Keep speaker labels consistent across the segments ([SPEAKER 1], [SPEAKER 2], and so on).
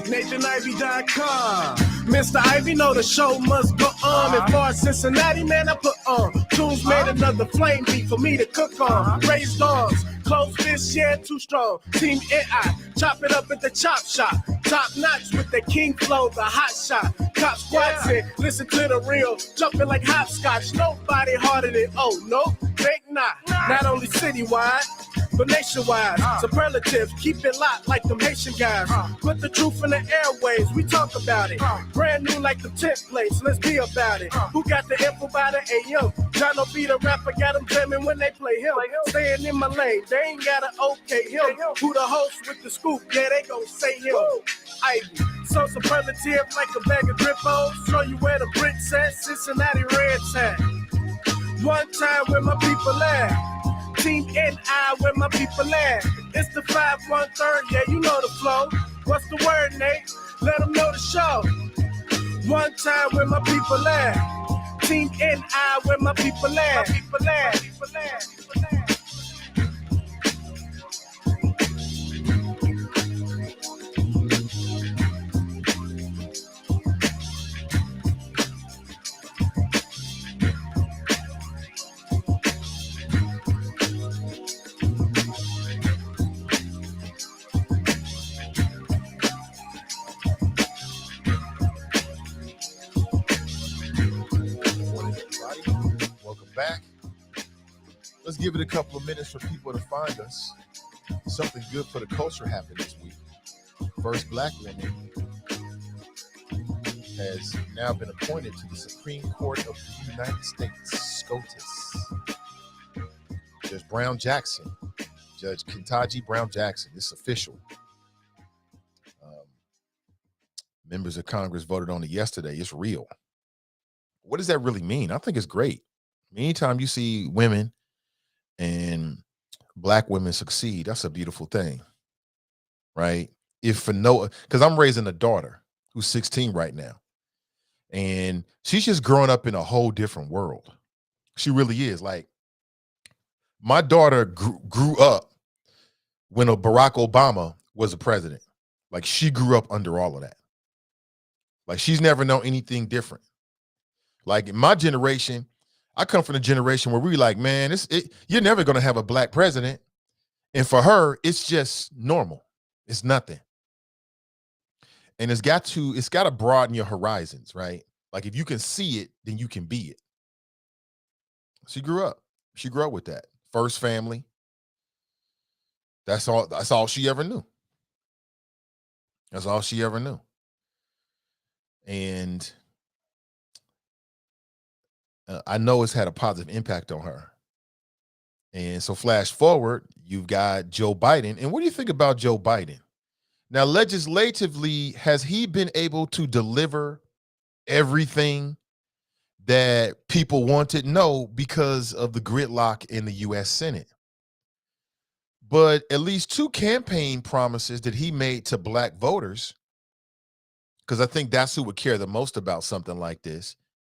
[SPEAKER 1] NathanIvey.com. Mr. Ivey know the show must go on. As far as Cincinnati, man, I put on. Tunes made another flame beat for me to cook on. Raised dogs, close fists, yeah, too strong. Team NI, chop it up at the chop shop. Top notch with the king flow, the hot shot. Cop squats in, listen to the real. Jumping like hopscotch, nobody harder than, oh, no, think not. Not only citywide, but nationwide. Superlatives, keep it locked like them Haitian guys. Put the truth in the airwaves, we talk about it. Brand new like the templates, let's be about it. Who got the info about it? Hey, yo, John will be the rapper, got them jamming when they play him. Staying in my lane, they ain't gotta okay him. Who the host with the scoop? Yeah, they gon' say him. Ivy, so superlative like a bag of Grippos. Show you where the bricks at, Cincinnati Reds at. One time where my people at. Team NI where my people at. It's the 5-1-3, yeah, you know the flow. What's the word, Nate? Let them know the show. One time where my people at. Team NI where my people at.
[SPEAKER 2] Back. Let's give it a couple of minutes for people to find us. Something good for the culture happened this week. First black woman has now been appointed to the Supreme Court of the United States, SCOTUS. Judge Brown Jackson, Judge Ketanji Brown Jackson. It's official. Members of Congress voted on it yesterday. It's real. What does that really mean? I think it's great. Anytime you see women and black women succeed, that's a beautiful thing, right? Because I'm raising a daughter who's 16 right now, and she's just growing up in a whole different world. She really is. Like, my daughter grew up when Barack Obama was a president. Like, she grew up under all of that. Like, she's never known anything different. Like, in my generation, I come from a generation where we like, man, you're never going to have a black president. And for her, it's just normal. It's nothing. And it's got to broaden your horizons, right? Like, if you can see it, then you can be it. She grew up with that. First family. That's all she ever knew. That's all she ever knew. And I know it's had a positive impact on her. And so flash forward, you've got Joe Biden. And what do you think about Joe Biden? Now, legislatively, has he been able to deliver everything that people wanted? No, because of the gridlock in the U.S. Senate. But at least two campaign promises that he made to black voters, because I think that's who would care the most about something like this,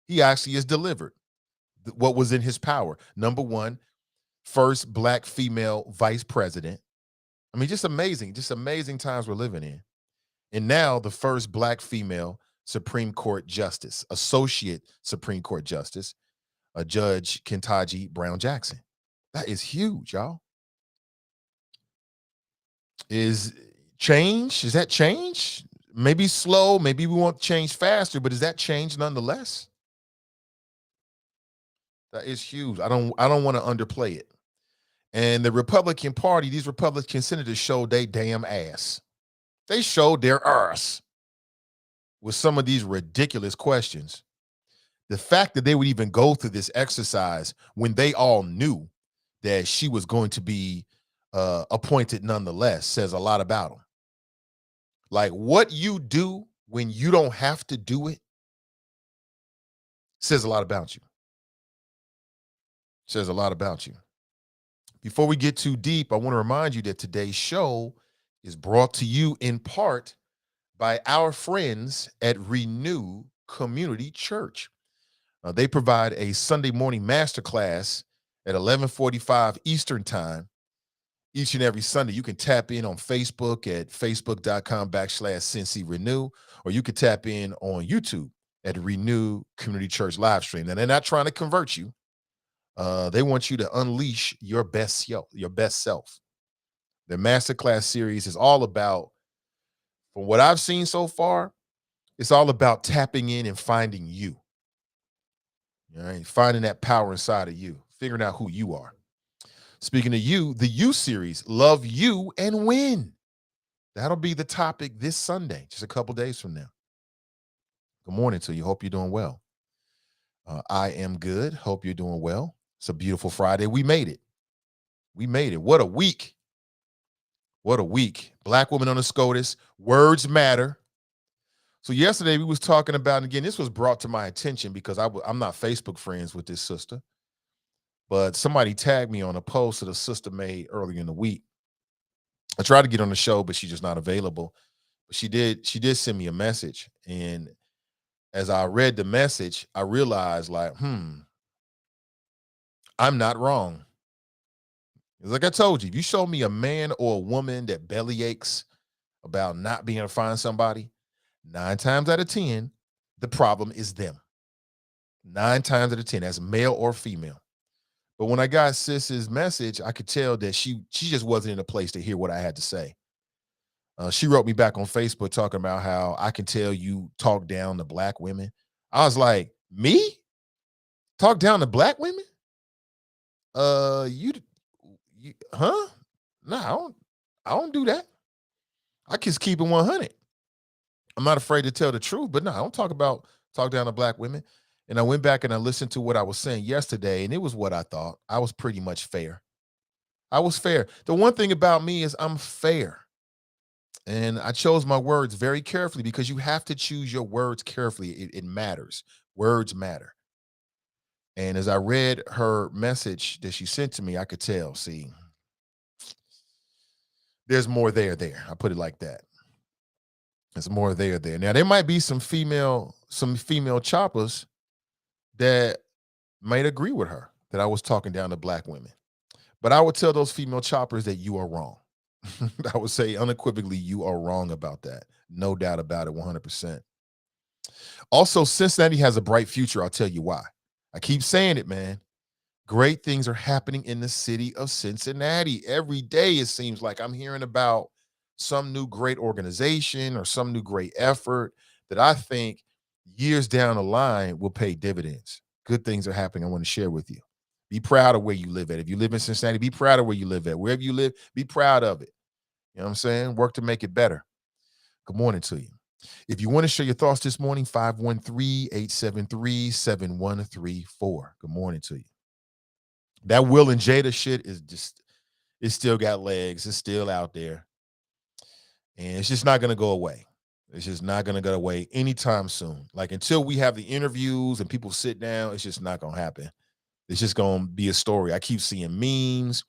[SPEAKER 2] he actually has delivered what was in his power. Number one, first black female vice president. I mean, just amazing times we're living in. And now the first black female Supreme Court justice, associate Supreme Court justice, Judge Ketanji Brown Jackson. That is huge, y'all. Is that change? Maybe slow, maybe we want change faster, but is that change nonetheless? That is huge. I don't want to underplay it. And the Republican Party, these Republican senators showed they damn ass. They showed their ass with some of these ridiculous questions. The fact that they would even go through this exercise when they all knew that she was going to be appointed nonetheless says a lot about them. Like, what you do when you don't have to do it says a lot about you. Says a lot about you. Before we get too deep, I want to remind you that today's show is brought to you in part by our friends at Renew Community Church. They provide a Sunday morning masterclass at 11:45 Eastern Time each and every Sunday. You can tap in on Facebook at facebook.com/Cincy Renew, or you can tap in on YouTube at Renew Community Church live stream. And they're not trying to convert you. They want you to unleash your best self. The masterclass series is all about, from what I've seen so far, it's all about tapping in and finding you. All right, finding that power inside of you, figuring out who you are. Speaking of you, the You series, Love You and Win. That'll be the topic this Sunday, just a couple days from now. Good morning to you. Hope you're doing well. I am good. Hope you're doing well. It's a beautiful Friday. We made it. What a week. What a week. Black women on the SCOTUS. Words matter. So yesterday we was talking about, and again, this was brought to my attention because I'm not Facebook friends with this sister, but somebody tagged me on a post that a sister made earlier in the week. I tried to get on the show, but she's just not available. But she did send me a message. And as I read the message, I realized I'm not wrong. It's like I told you, if you show me a man or a woman that belly aches about not being able to find somebody, 9 times out of 10, the problem is them. 9 times out of 10, that's male or female. But when I got Sis's message, I could tell that she just wasn't in a place to hear what I had to say. She wrote me back on Facebook talking about how I can tell you talk down to black women. I was like, me? Talk down to black women? Huh? No, I don't do that. I just keep it 100. I'm not afraid to tell the truth, but no, I don't talk down to black women. And I went back and I listened to what I was saying yesterday, and it was what I thought. I was pretty much fair. I was fair. The one thing about me is I'm fair. And I chose my words very carefully because you have to choose your words carefully. It matters. Words matter. And as I read her message that she sent to me, I could tell, see, there's more there. I put it like that. There's more there. Now, there might be some female choppers that might agree with her that I was talking down to black women. But I would tell those female choppers that you are wrong. I would say unequivocally, you are wrong about that. No doubt about it, 100%. Also, Cincinnati has a bright future. I'll tell you why. I keep saying it, man. Great things are happening in the city of Cincinnati. Every day, it seems like I'm hearing about some new great organization or some new great effort that I think years down the line will pay dividends. Good things are happening. I want to share with you. Be proud of where you live at. If you live in Cincinnati, be proud of where you live at. Wherever you live, be proud of it. You know what I'm saying? Work to make it better. Good morning to you. If you want to share your thoughts this morning, 513-873-7134. Good morning to you. That Will and Jada shit is just, it still got legs. It's still out there. And it's just not going to go away. It's just not going to go away anytime soon. Like until we have the interviews and people sit down, it's just not going to happen. It's just going to be a story. I keep seeing memes,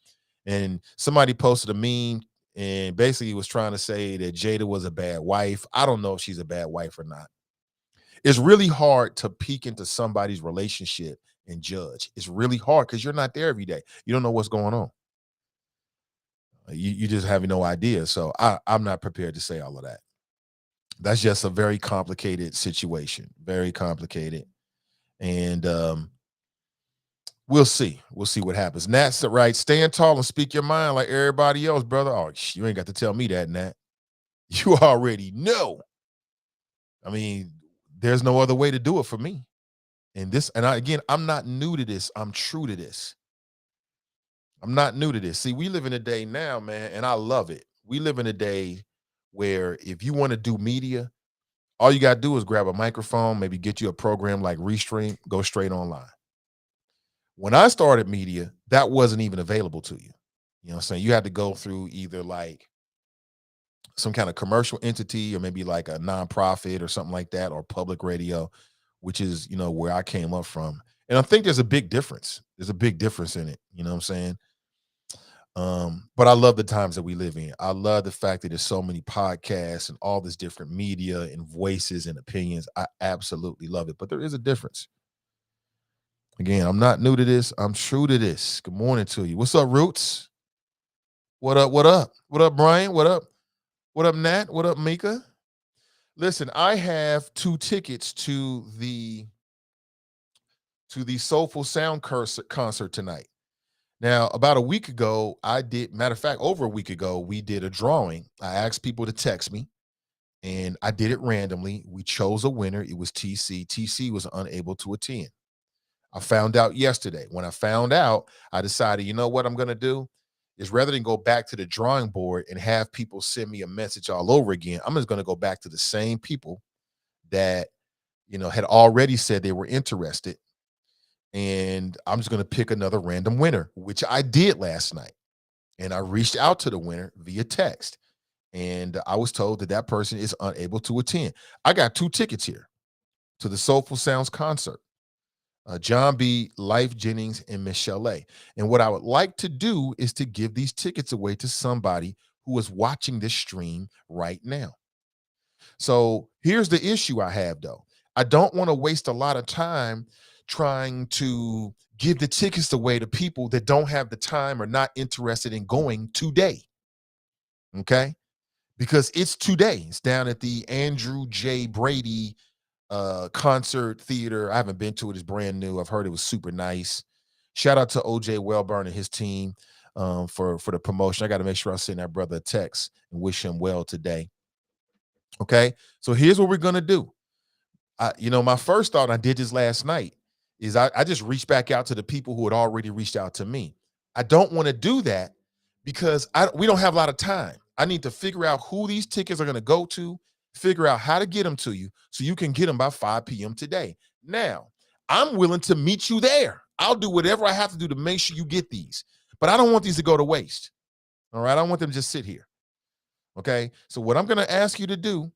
[SPEAKER 2] and somebody posted a meme and basically was trying to say that Jada was a bad wife. I don't know if she's a bad wife or not. It's really hard to peek into somebody's relationship and judge. It's really hard because you're not there every day. You don't know what's going on. You just have no idea. So I'm not prepared to say all of that. That's just a very complicated situation. Very complicated. And we'll see. We'll see what happens. Nat's right. Stand tall and speak your mind like everybody else, brother. Oh, you ain't got to tell me that, Nat. You already know. I mean, there's no other way to do it for me. And again, I'm not new to this. I'm true to this. I'm not new to this. See, we live in a day now, man, and I love it. We live in a day where if you want to do media, all you got to do is grab a microphone, maybe get you a program like Restream, go straight online. When I started media, that wasn't even available to you. You know what I'm saying? You had to go through either like some kind of commercial entity or maybe like a nonprofit or something like that, or public radio, which is, where I came up from. And I think there's a big difference. There's a big difference in it. You know what I'm saying? But I love the times that we live in. I love the fact that there's so many podcasts and all this different media and voices and opinions. I absolutely love it. But there is a difference. Again, I'm not new to this. I'm true to this. Good morning to you. What's up, Roots? What up? What up? What up, Brian? What up? What up, Nat? What up, Mika? Listen, I have 2 tickets to the Soulful Sound concert tonight. Now, about a week ago, matter of fact, over a week ago, we did a drawing. I asked people to text me, and I did it randomly. We chose a winner. It was TC. TC was unable to attend. I found out yesterday. When I found out, I decided, you know what I'm going to do is rather than go back to the drawing board and have people send me a message all over again, I'm just going to go back to the same people that, had already said they were interested. And I'm just going to pick another random winner, which I did last night. And I reached out to the winner via text. And I was told that that person is unable to attend. I got 2 tickets here to the Soulful Sounds concert. John B., Life Jennings, and Michelle A. And what I would like to do is to give these tickets away to somebody who is watching this stream right now. So here's the issue I have, though. I don't want to waste a lot of time trying to give the tickets away to people that don't have the time or not interested in going today. Okay? Because it's today. It's down at the Andrew J. Brady concert theater. I haven't been to it. It's brand new. I've heard it was super nice. Shout out to OJ Wellburn and his team for the promotion. I got to make sure I send that brother a text and wish him well today. Okay, so here's what we're gonna do. My first thought, I did this last night, is I just reached back out to the people who had already reached out to me. I don't want to do that because we don't have a lot of time. I need to figure out who these tickets are going to go to, figure out how to get them to you so you can get them by 5 p.m. today. Now, I'm willing to meet you there. I'll do whatever I have to do to make sure you get these, but I don't want these to go to waste. All right, I don't want them to just sit here. Okay, so what I'm going to ask you to do,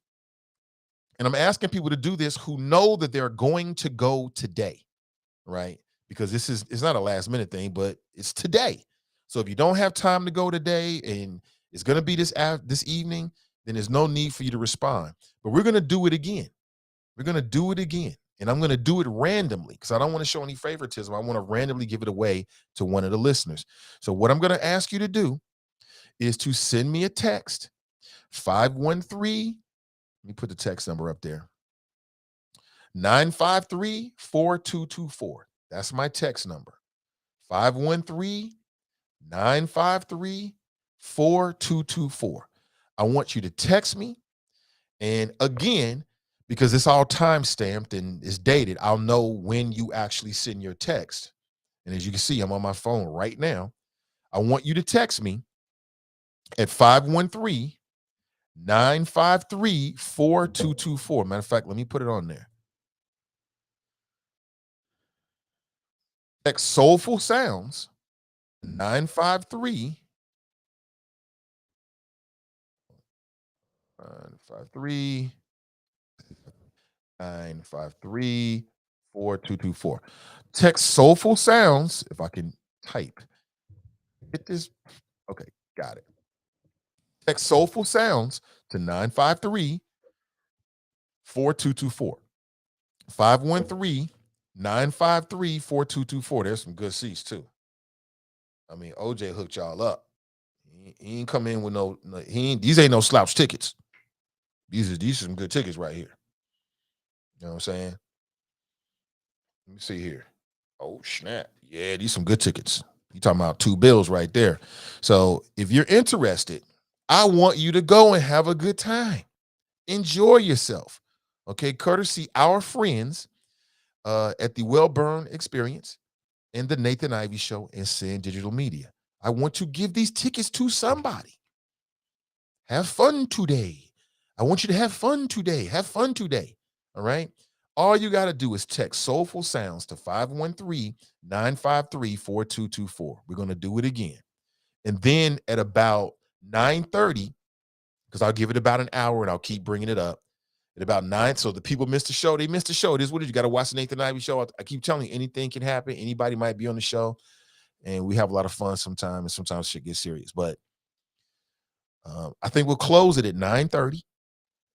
[SPEAKER 2] and I'm asking people to do this who know that they're going to go today, right? Because it's not a last minute thing, but it's today. So if you don't have time to go today and it's going to be this evening, then there's no need for you to respond. But we're going to do it again. We're going to do it again. And I'm going to do it randomly because I don't want to show any favoritism. I want to randomly give it away to one of the listeners. So what I'm going to ask you to do is to send me a text, 513. Let me put the text number up there. 953-4224. That's my text number. 513-953-4224. I want you to text me. And again, because it's all time stamped and it's dated, I'll know when you actually send your text. And as you can see, I'm on my phone right now. I want you to text me at 513-953-4224. Matter of fact, let me put it on there. Text Soulful Sounds 953 4224. Text Soulful Sounds, if I can type. Get this. Okay, got it. Text Soulful Sounds to 953-4224. 513-953-4224. There's some good seats too. I mean, OJ hooked y'all up. He ain't come in with these ain't no slouch tickets. These are some good tickets right here. You know what I'm saying? Let me see here. Oh, snap. Yeah, these some good tickets. You talking about 2 bills right there. So if you're interested, I want you to go and have a good time. Enjoy yourself. Okay, courtesy our friends at the Wellburn Experience and the Nathan Ivey Show and Sin Digital Media. I want to give these tickets to somebody. Have fun today. I want you to have fun today. Have fun today. All right? All you got to do is text Soulful Sounds to 513-953-4224. We're going to do it again. And then at about 9:30, because I'll give it about an hour and I'll keep bringing it up. At about 9, so the people missed the show. They missed the show. It is what it is. You got to watch the Nathan Ivey Show. I keep telling you, anything can happen. Anybody might be on the show. And we have a lot of fun sometimes, and sometimes shit gets serious. But I think we'll close it at 9:30,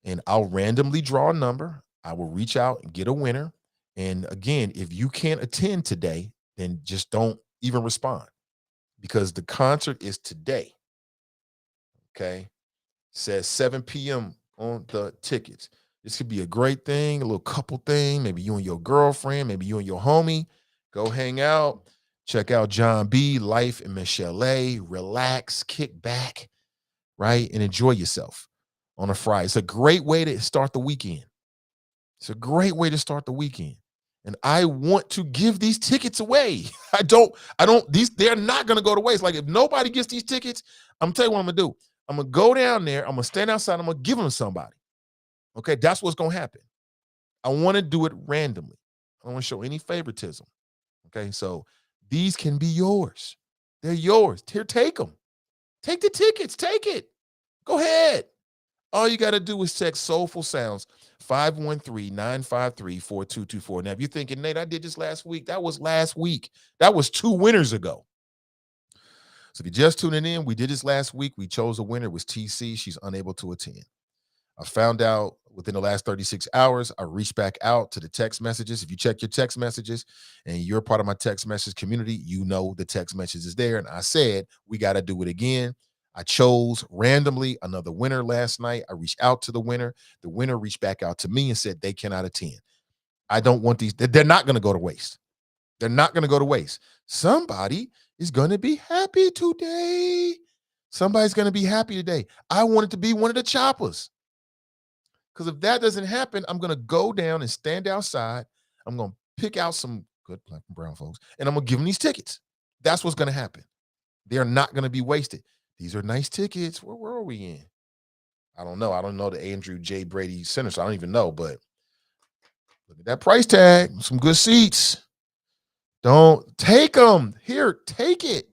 [SPEAKER 2] and I'll randomly draw a number. I will reach out and get a winner. And again, if you can't attend today, then just don't even respond because the concert is today. Okay. Says 7 p.m. on the tickets. This could be a great thing, a little couple thing. Maybe you and your girlfriend, maybe you and your homie. Go hang out. Check out John B, Life, and Michelle A. Relax, kick back, right? And enjoy yourself on a Friday. It's a great way to start the weekend. It's a great way to start the weekend. And I want to give these tickets away. They're not going to go to waste. Like if nobody gets these tickets, I'm telling you what I'm going to do. I'm going to go down there. I'm going to stand outside. I'm going to give them to somebody. Okay. That's what's going to happen. I want to do it randomly. I don't want to show any favoritism. Okay. So these can be yours. They're yours. Here, take them. Take the tickets. Take it. Go ahead. All you got to do is text Soulful Sounds 513-953-4224. Now, if you're thinking, Nate, I did this last week. That was last week. That was 2 winners ago. So if you're just tuning in, we did this last week. We chose a winner. It was TC. She's unable to attend. I found out within the last 36 hours, I reached back out to the text messages. If you check your text messages and you're part of my text message community, you know the text message is there. And I said, we got to do it again. I chose randomly another winner last night. I reached out to the winner. The winner reached back out to me and said they cannot attend. I don't want these. They're not going to go to waste. They're not going to go to waste. Somebody is going to be happy today. Somebody's going to be happy today. I want it to be one of the choppers. Because if that doesn't happen, I'm going to go down and stand outside. I'm going to pick out some good black and brown folks, and I'm going to give them these tickets. That's what's going to happen. They're not going to be wasted. These are nice tickets. Where are we in? I don't know. I don't know the Andrew J. Brady Center, so I don't even know. But look at that price tag. Some good seats. Don't take them. Here, take it.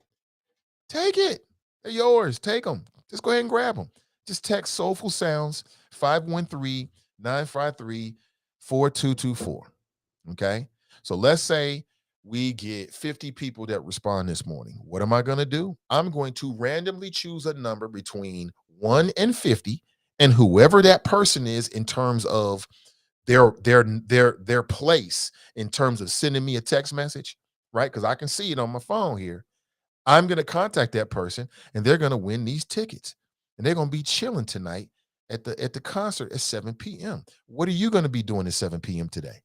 [SPEAKER 2] Take it. They're yours. Take them. Just go ahead and grab them. Just text Soulful Sounds 513-953-4224. Okay? So let's say we get 50 people that respond this morning. What am I going to do? I'm going to randomly choose a number between 1 and 50, and whoever that person is in terms of their place in terms of sending me a text message, right? Because I can see it on my phone here. I'm going to contact that person, and they're going to win these tickets, and they're going to be chilling tonight at the concert at 7 p.m. What are you going to be doing at 7 p.m. today?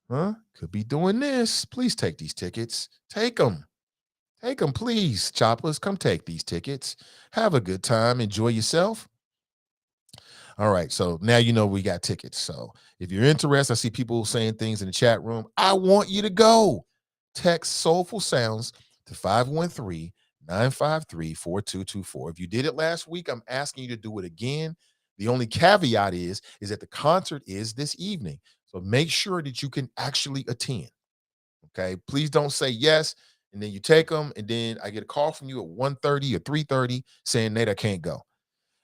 [SPEAKER 2] Huh? Could be doing this. Please take these tickets. Take them. Take them, please, choppers. Come take these tickets. Have a good time. Enjoy yourself. All right. So now you know we got tickets. So if you're interested, I see people saying things in the chat room. I want you to go. Text Soulful Sounds to 513-953-4224. If you did it last week, I'm asking you to do it again. The only caveat is that the concert is this evening. So make sure that you can actually attend. Okay. Please don't say yes, and then you take them, and then I get a call from you at 1:30 or 3:30 saying, Nate, I can't go.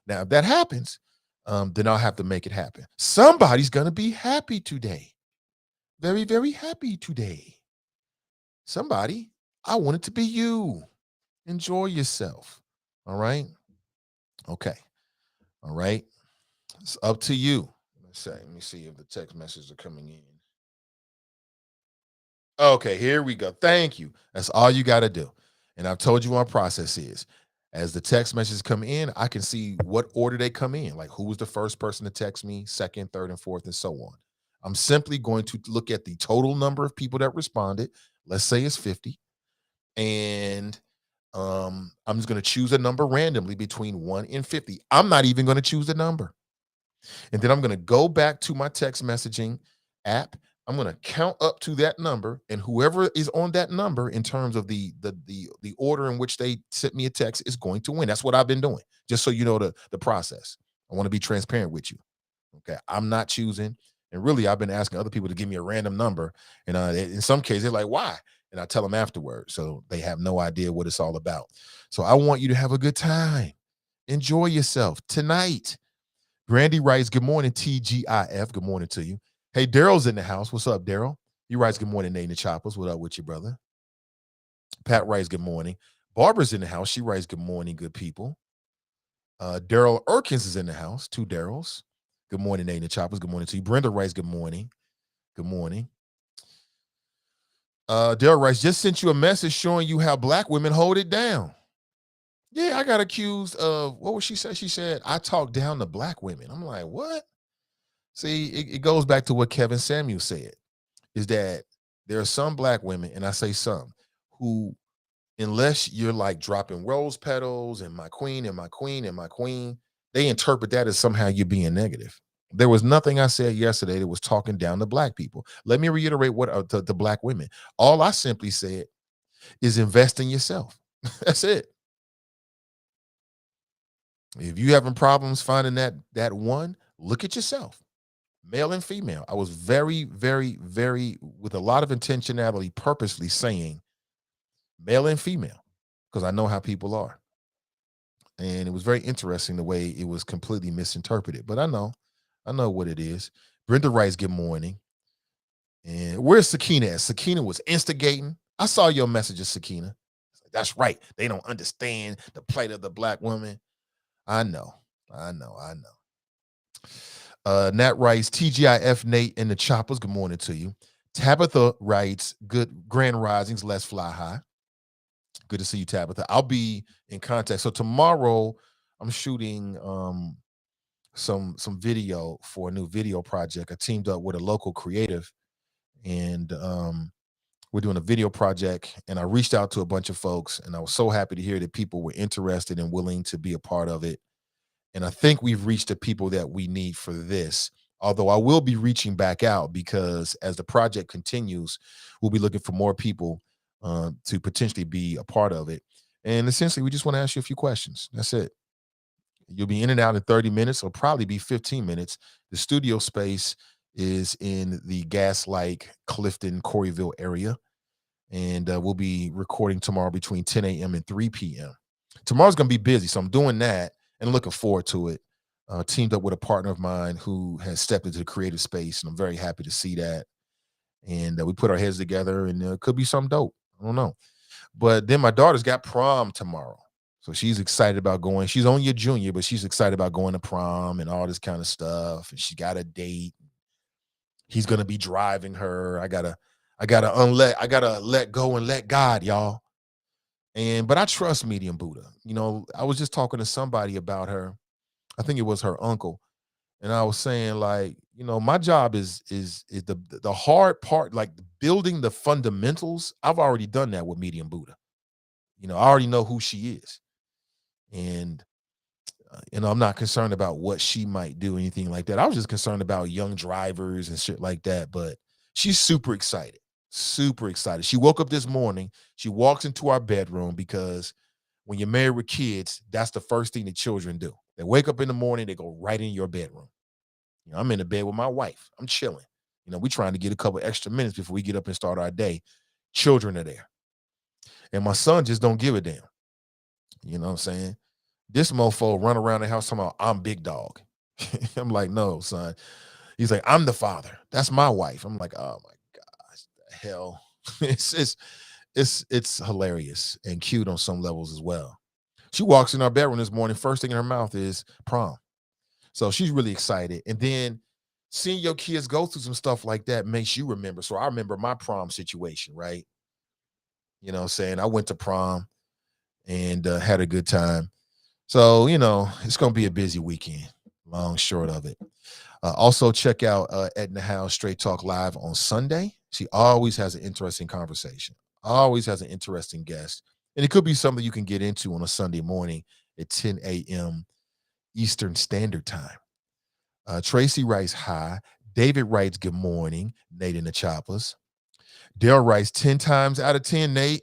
[SPEAKER 2] Now, if that happens, then I'll have to make it happen. Somebody's going to be happy today. Very, very happy today. Somebody, I want it to be you. Enjoy yourself. All right. Okay. All right. It's up to you. Let me see if the text messages are coming in. Okay, here we go. Thank you. That's all you got to do. And I've told you what my process is. As the text messages come in, I can see what order they come in, like who was the first person to text me, second, third, and fourth, and so on. I'm simply going to look at the total number of people that responded. Let's say it's 50. And I'm just going to choose a number randomly between 1 and 50. I'm not even going to choose a number. And then I'm going to go back to my text messaging app. I'm going to count up to that number, and whoever is on that number in terms of the order in which they sent me a text is going to win. That's what I've been doing, just so you know the process. I want to be transparent with you. Okay, I'm not choosing, and really, I've been asking other people to give me a random number, and in some cases, they're like, "Why?" And I tell them afterwards, so they have no idea what it's all about. So I want you to have a good time, enjoy yourself tonight. Brandy writes, good morning, TGIF. Good morning to you. Hey, Daryl's in the house. What's up, Daryl? He writes, good morning, Nate and the Choppers. What up with you, brother? Pat writes, good morning. Barbara's in the house. She writes, good morning, good people. Daryl Erkins is in the house. 2 Daryls. Good morning, Nate and the Choppers. Good morning to you. Brenda writes, good morning. Good morning. Daryl writes, just sent you a message showing you how black women hold it down. Yeah, I got accused of what was she said? She said I talk down to black women. I'm like, what? See, it goes back to what Kevin Samuel said, is that there are some black women, and I say some, who, unless you're like dropping rose petals and my queen and my queen and my queen, they interpret that as somehow you're being negative. There was nothing I said yesterday that was talking down to black people. Let me reiterate what to black women. All I simply said is invest in yourself. That's it. If you having problems finding that one, look at yourself, male and female. I was very, very, very with a lot of intentionality, purposely saying male and female because I know how people are. And it was very interesting the way it was completely misinterpreted. But I know what it is. Brenda writes, "Good morning." And where's Sakina at? Sakina was instigating. I saw your messages, Sakina. That's right. They don't understand the plight of the black woman. I know. I know. Nat writes, TGIF Nate and the Choppers. Good morning to you. Tabitha writes, good grand risings. Let's fly high. Good to see you, Tabitha. I'll be in contact. So tomorrow I'm shooting some video for a new video project. I teamed up with a local creative, and we're doing a video project, and I reached out to a bunch of folks, and I was so happy to hear that people were interested and willing to be a part of it. And I think we've reached the people that we need for this. Although I will be reaching back out because as the project continues, we'll be looking for more people to potentially be a part of it. And essentially, we just want to ask you a few questions. That's it. You'll be in and out in 30 minutes. It'll probably be 15 minutes. The studio space is in the Gaslight, Clifton, Coreyville area. And we'll be recording tomorrow between 10 a.m. and 3 p.m. Tomorrow's going to be busy, so I'm doing that and looking forward to it. Teamed up with a partner of mine who has stepped into the creative space, and I'm very happy to see that. And we put our heads together, and it could be something dope. I don't know. But then my daughter's got prom tomorrow. So she's excited about going. She's only a junior, but she's excited about going to prom and all this kind of stuff. And she got a date. He's gonna be driving her. I gotta let go and let God, y'all. But I trust Medium Buddha. You know, I was just talking to somebody about her. I think it was her uncle, and I was saying, like, you know, my job is the hard part, like building the fundamentals. I've already done that with Medium Buddha. You know, I already know who she is, and you know, I'm not concerned about what she might do, anything like that. I was just concerned about young drivers and shit like that. But she's super excited, super excited. She woke up this morning. She walks into our bedroom because when you're married with kids, that's the first thing the children do. They wake up in the morning, they go right in your bedroom. You know, I'm in the bed with my wife. I'm chilling. You know, we trying to get a couple extra minutes before we get up and start our day. Children are there. And my son just don't give a damn. You know what I'm saying? This mofo run around the house talking about I'm big dog. I'm like, no, son. He's like, I'm the father. That's my wife. I'm like, oh my gosh, the hell. It's hilarious and cute on some levels as well. She walks in our bedroom this morning. First thing in her mouth is prom. So she's really excited. And then seeing your kids go through some stuff like that makes you remember. So I remember my prom situation, right? You know what I'm saying? I went to prom and had a good time. So, you know, it's going to be a busy weekend, long short of it. Also, check out Edna Howe Straight Talk Live on Sunday. She always has an interesting conversation, always has an interesting guest. And it could be something you can get into on a Sunday morning at 10 a.m. Eastern Standard Time. Tracy writes, hi. David writes, good morning. Nate and the Choppers. Dale writes, 10 times out of 10, Nate.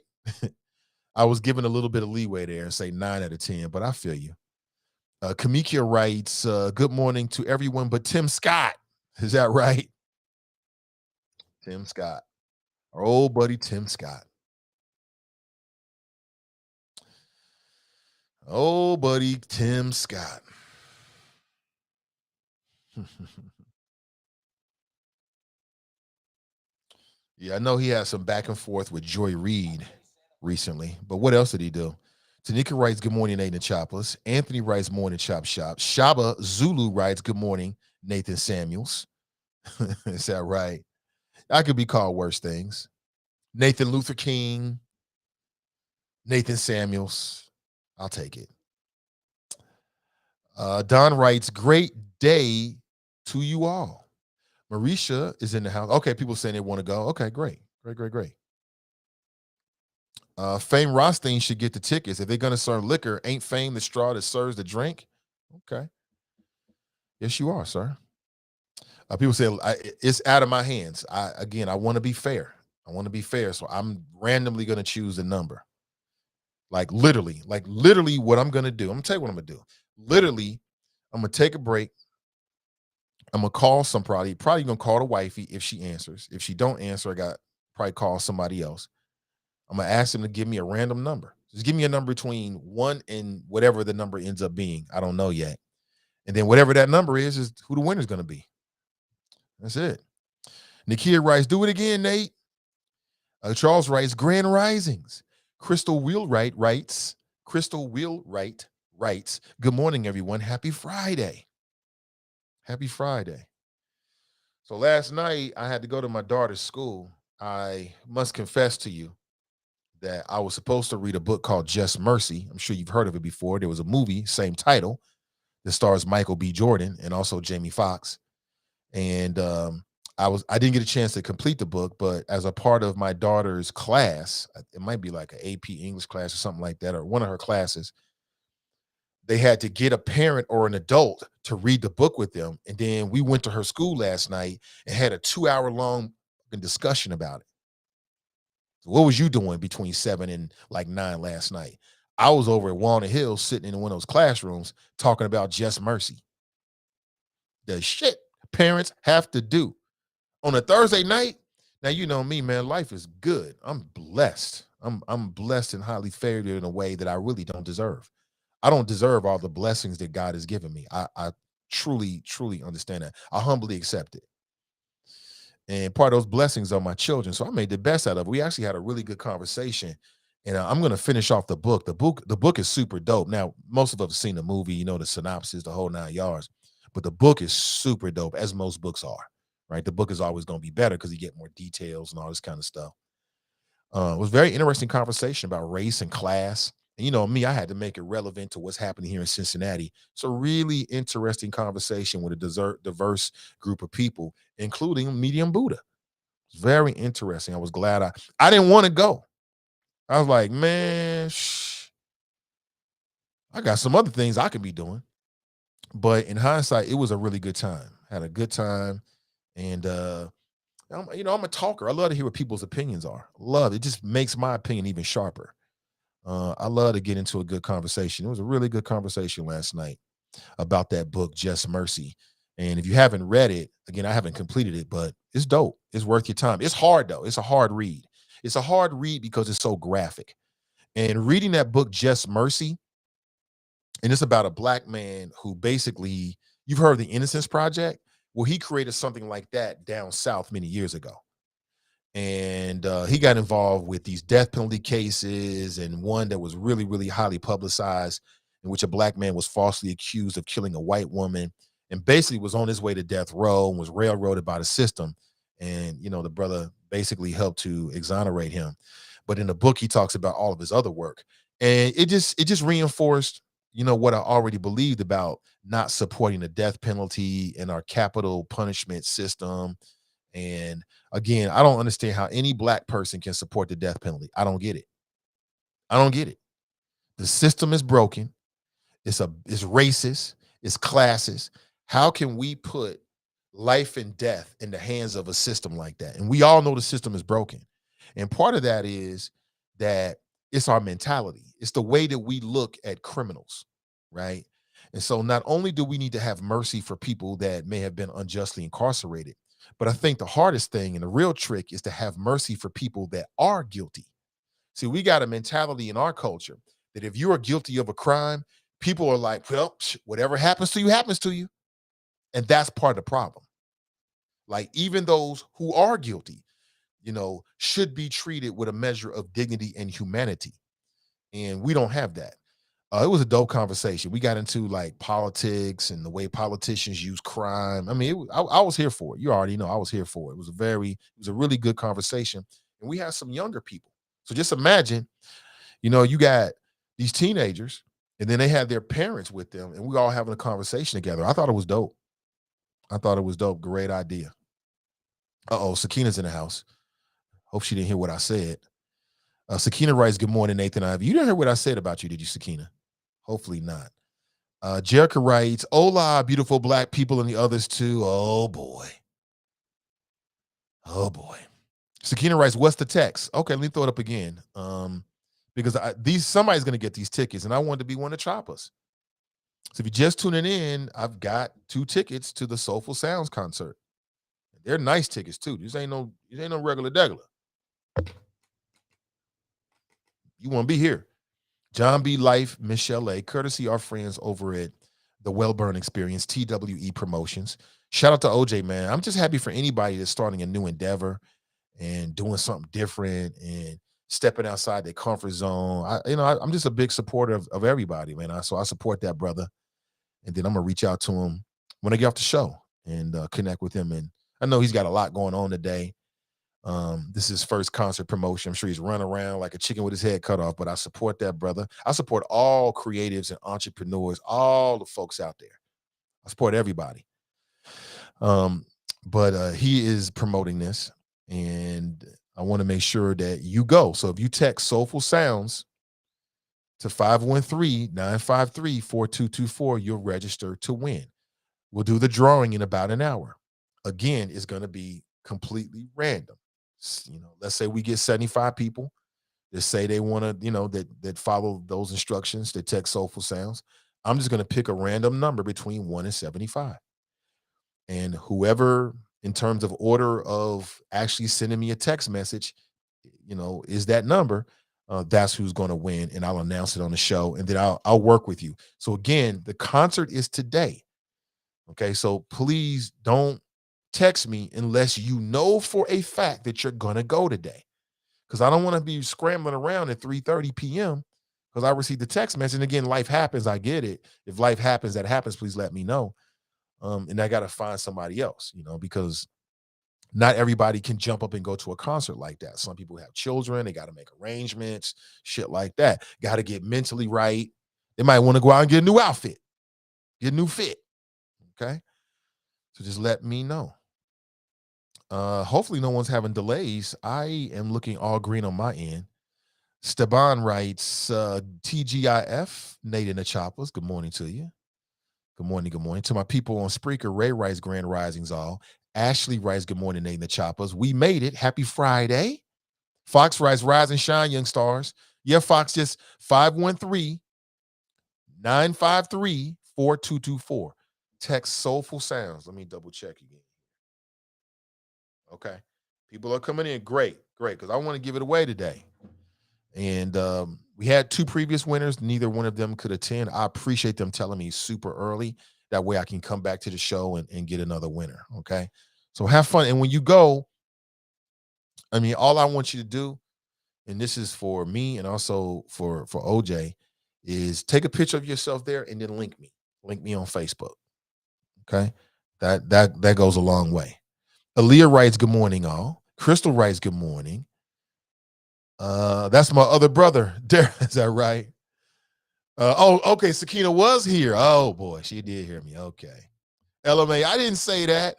[SPEAKER 2] I was given a little bit of leeway there and say 9 out of 10, but I feel you. Kamikia writes, good morning to everyone but Tim Scott. Is that right? Tim Scott. Our old buddy Tim Scott. Oh, buddy Tim Scott. Yeah, I know he had some back and forth with Joy Reid recently, but what else did he do? Tanika writes, good morning, Nathan Choppers. Anthony writes, morning, Chop Shop. Shaba Zulu writes, good morning, Nathan Samuels. Is that right? I could be called worse things. Nathan Luther King, Nathan Samuels. I'll take it. Don writes, great day to you all. Marisha is in the house. Okay, people saying they want to go. Okay, great. Great. Fame Rothstein should get the tickets. If they're going to serve liquor, ain't Fame the straw that serves the drink? Okay. Yes, you are, sir. People say it's out of my hands. I want to be fair. So I'm randomly going to choose a number. Like literally what I'm going to do. I'm going to tell you what I'm going to do. Literally, I'm going to take a break. I'm going to call somebody. Probably going to call the wifey if she answers. If she don't answer, I got probably call somebody else. I'm going to ask them to give me a random number. Just give me a number between 1 and whatever the number ends up being. I don't know yet. And then whatever that number is who the winner's going to be. That's it. Nakia writes, do it again, Nate. Charles writes, Grand Risings. Crystal Wheelwright writes, good morning, everyone. Happy Friday. Happy Friday. So last night, I had to go to my daughter's school. I must confess to you that I was supposed to read a book called Just Mercy. I'm sure you've heard of it before. There was a movie, same title, that stars Michael B. Jordan and also Jamie Foxx. And I didn't get a chance to complete the book, but as a part of my daughter's class, it might be like an AP English class or something like that, or one of her classes, they had to get a parent or an adult to read the book with them. And then we went to her school last night and had a 2-hour-long discussion about it. So what was you doing between 7 and like 9 last night? I was over at Walnut Hills sitting in one of those classrooms talking about Just Mercy. The shit parents have to do on a Thursday night. Now, you know me, man, life is good. I'm blessed. I'm blessed and highly favored in a way that I really don't deserve. I don't deserve all the blessings that God has given me. I truly understand that. I humbly accept it. And part of those blessings are my children. So I made the best out of it. We actually had a really good conversation. And I'm going to finish off the book. The book is super dope. Now, most of us have seen the movie, you know, the synopsis, the whole 9 yards. But the book is super dope, as most books are, right? The book is always going to be better because you get more details and all this kind of stuff. It was a very interesting conversation about race and class. And you know me, I had to make it relevant to what's happening here in Cincinnati. It's a really interesting conversation with a diverse group of people, including Medium Buddha. It's very interesting. I was glad I didn't want to go. I was like, man, I got some other things I could be doing. But in hindsight, it was a really good time. Had a good time. And I'm a talker. I love to hear what people's opinions are. Love it. Just makes my opinion even sharper. I love to get into a good conversation. It was a really good conversation last night about that book, Just Mercy. And if you haven't read it, again, I haven't completed it, but it's dope. It's worth your time. It's hard, though. It's a hard read. It's a hard read because it's so graphic. And reading that book, Just Mercy, and it's about a Black man who basically, you've heard of the Innocence Project? Well, he created something like that down south many years ago. And he got involved with these death penalty cases, and one that was really, really highly publicized, in which a Black man was falsely accused of killing a white woman and basically was on his way to death row and was railroaded by the system. And, you know, the brother basically helped to exonerate him. But in the book, he talks about all of his other work. And it just reinforced, you know, what I already believed about not supporting the death penalty and our capital punishment system. And again, I don't understand how any Black person can support the death penalty. I don't get it. The system is broken. It's racist. It's classist. How can we put life and death in the hands of a system like that? And we all know the system is broken. And part of that is that it's our mentality. It's the way that we look at criminals, right? And so not only do we need to have mercy for people that may have been unjustly incarcerated, but I think the hardest thing and the real trick is to have mercy for people that are guilty. See, we got a mentality in our culture that if you are guilty of a crime, people are like, well, whatever happens to you, happens to you. And that's part of the problem. Like, even those who are guilty, you know, should be treated with a measure of dignity and humanity. And we don't have that. It was a dope conversation. We got into like politics and the way politicians use crime. I mean, I was here for it. You already know I was here for it. It was a really good conversation. And we had some younger people. So just imagine, you know, you got these teenagers, and then they had their parents with them, and we all having a conversation together. I thought it was dope. Great idea. Sakina's in the house. Hope she didn't hear what I said. Sakina writes, "Good morning, Nathan Ivey." You didn't hear what I said about you, did you, Sakina? Hopefully not. Jerica writes, "Hola, beautiful black people and the others too." Oh boy. Sakina writes, "What's the text?" Okay, let me throw it up again. Because somebody's gonna get these tickets, and I wanted to be one of the choppers. So if you're just tuning in, I've got 2 tickets to the Soulful Sounds concert. They're nice tickets too. This ain't no regular degular. You want to be here. John B. Life, Michelle A., courtesy our friends over at the Wellburn Experience, TWE Promotions. Shout out to OJ, man. I'm just happy for anybody that's starting a new endeavor and doing something different and stepping outside their comfort zone. I'm just a big supporter of everybody, man. So I support that brother. And then I'm going to reach out to him when I get off the show and connect with him. And I know he's got a lot going on today. This is his first concert promotion. I'm sure he's running around like a chicken with his head cut off, but I support that brother. I support all creatives and entrepreneurs, all the folks out there. I support everybody. But he is promoting this, and I want to make sure that you go. So if you text Soulful Sounds to 513-953-4224, you'll register to win. We'll do the drawing in about an hour. Again, it's going to be completely random. Let's say we get 75 people that say they want to, that follow those instructions, that text Soulful Sounds. I'm just going to pick a random number between 1 and 75. And whoever, in terms of order of actually sending me a text message, is that number, that's who's going to win. And I'll announce it on the show, and then I'll work with you. So again, the concert is today. Okay. So please don't text me unless you know for a fact that you're going to go today. Because I don't want to be scrambling around at 3:30 p.m. because I received the text message. And again, life happens. I get it. If life happens, that happens. Please let me know. And I got to find somebody else, because not everybody can jump up and go to a concert like that. Some people have children. They got to make arrangements, shit like that. Got to get mentally right. They might want to go out and get a new outfit, get a new fit. Okay. So just let me know. Hopefully no one's having delays. I am looking all green on my end. Steban writes, TGIF, Nate and the Choppers. Good morning to you. Good morning. To my people on Spreaker, Ray writes, Grand Risings all. Ashley writes, good morning, Nate and the Choppers. We made it. Happy Friday. Fox writes, rise and shine, young stars. Yeah, Fox, just 513-953-4224. Text Soulful Sounds. Let me double check again. Okay. People are coming in. Great. Because I want to give it away today. And we had 2 previous winners. Neither one of them could attend. I appreciate them telling me super early. That way I can come back to the show and get another winner. Okay. So have fun. And when you go, all I want you to do, and this is for me and also for OJ, is take a picture of yourself there and then link me. Link me on Facebook. Okay. That goes a long way. Aaliyah writes, good morning, all. Crystal writes, good morning. That's my other brother. Is that right? Okay. Sakina was here. Oh boy, she did hear me. Okay. LMA, I didn't say that.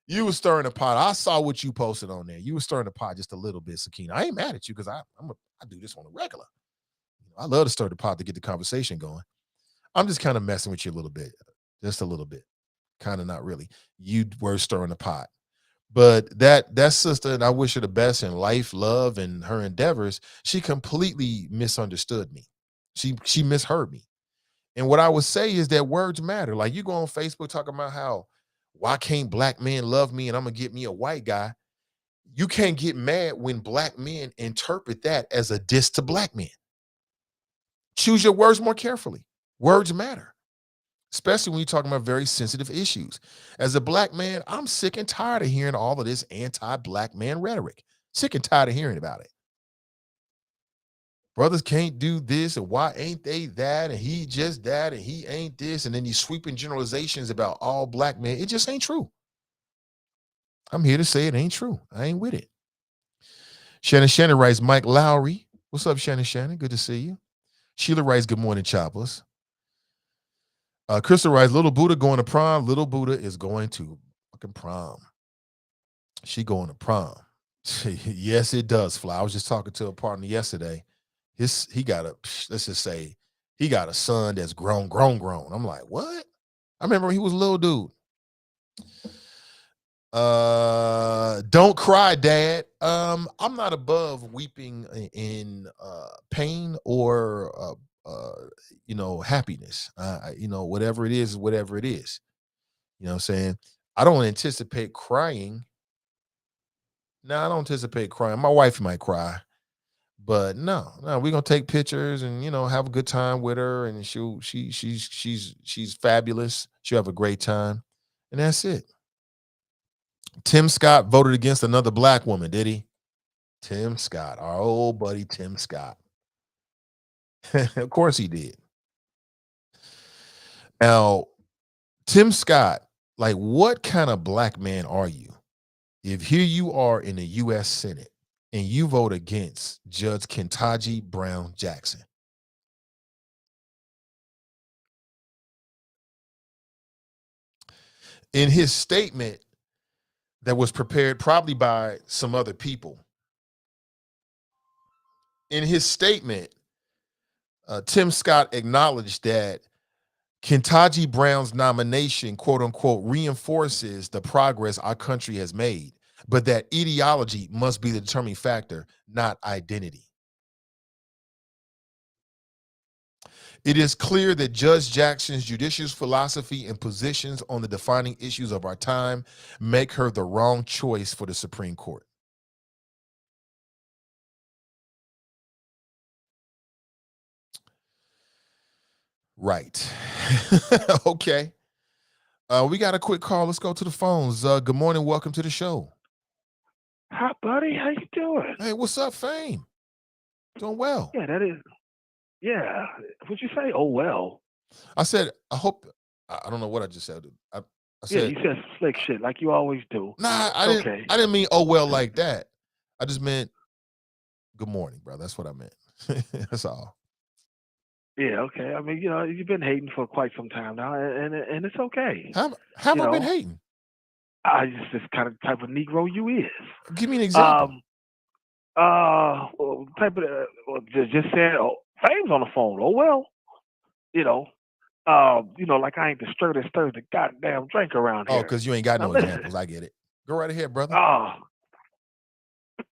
[SPEAKER 2] You were stirring the pot. I saw what you posted on there. You were stirring the pot just a little bit, Sakina. I ain't mad at you because I do this on a regular. I love to stir the pot to get the conversation going. I'm just kind of messing with you a little bit, just a little bit. Kind of not really. You were stirring the pot. But that sister, and I wish her the best in life, love, and her endeavors, she completely misunderstood me. She misheard me. And what I would say is that words matter. Like, you go on Facebook talking about how, why can't black men love me and I'm going to get me a white guy? You can't get mad when black men interpret that as a diss to black men. Choose your words more carefully. Words matter, especially when you're talking about very sensitive issues. As a black man, I'm sick and tired of hearing all of this anti-black man rhetoric. Sick and tired of hearing about it. Brothers can't do this, and why ain't they that, and he just that, and he ain't this, and then these sweeping generalizations about all black men. It just ain't true. I'm here to say it ain't true. I ain't with it. Shannon writes, Mike Lowry. What's up, Shannon? Good to see you. Sheila writes, good morning, choppers. Crystal writes, Little Buddha going to prom. Little Buddha is going to fucking prom. She going to prom. Yes, it does, Fly. I was just talking to a partner yesterday. He got let's just say he got a son that's grown. I'm like, what? I remember he was a little dude. Don't cry, Dad. I'm not above weeping in pain or happiness. Whatever it is, whatever it is. You know what I'm saying? I don't anticipate crying. No, I don't anticipate crying. My wife might cry, but no, we're gonna take pictures and have a good time with her, and she's fabulous. She'll have a great time, and that's it. Tim Scott voted against another black woman, did he? Tim Scott, our old buddy Tim Scott. Of course he did. Now, Tim Scott, like, what kind of black man are you? If here you are in the U.S. Senate and you vote against Judge Ketanji Brown Jackson. In his statement that was prepared probably by some other people, in his statement, Tim Scott acknowledged that Ketanji Brown's nomination, quote unquote, reinforces the progress our country has made, but that ideology must be the determining factor, not identity. It is clear that Judge Jackson's judicial philosophy and positions on the defining issues of our time make her the wrong choice for the Supreme Court. Right. Okay. We got a quick call. Let's go to the phones. Good morning. Welcome to the show.
[SPEAKER 3] Hi, buddy. How you doing?
[SPEAKER 2] Hey, what's up, Fame? Doing well.
[SPEAKER 3] Yeah, that is. Yeah. What'd you say? Oh, well.
[SPEAKER 2] I said, I hope. I don't know what I just said. I
[SPEAKER 3] Yeah,
[SPEAKER 2] said,
[SPEAKER 3] you said slick shit like you always do.
[SPEAKER 2] nah, I
[SPEAKER 3] Okay.
[SPEAKER 2] didn't mean oh well like that. I just meant good morning, bro. That's what I meant. That's all.
[SPEAKER 3] Yeah, okay. I mean, you've been hating for quite some time now, and it's okay.
[SPEAKER 2] Have I been hating?
[SPEAKER 3] I just this kind of type of Negro you is.
[SPEAKER 2] Give me an example.
[SPEAKER 3] Type of just saying, oh, Fame's on the phone. Oh well, like I ain't the straightest the goddamn drink around here.
[SPEAKER 2] Oh, because you ain't got
[SPEAKER 3] Now,
[SPEAKER 2] no
[SPEAKER 3] listen.
[SPEAKER 2] examples. I get it. Go right ahead, brother.
[SPEAKER 3] I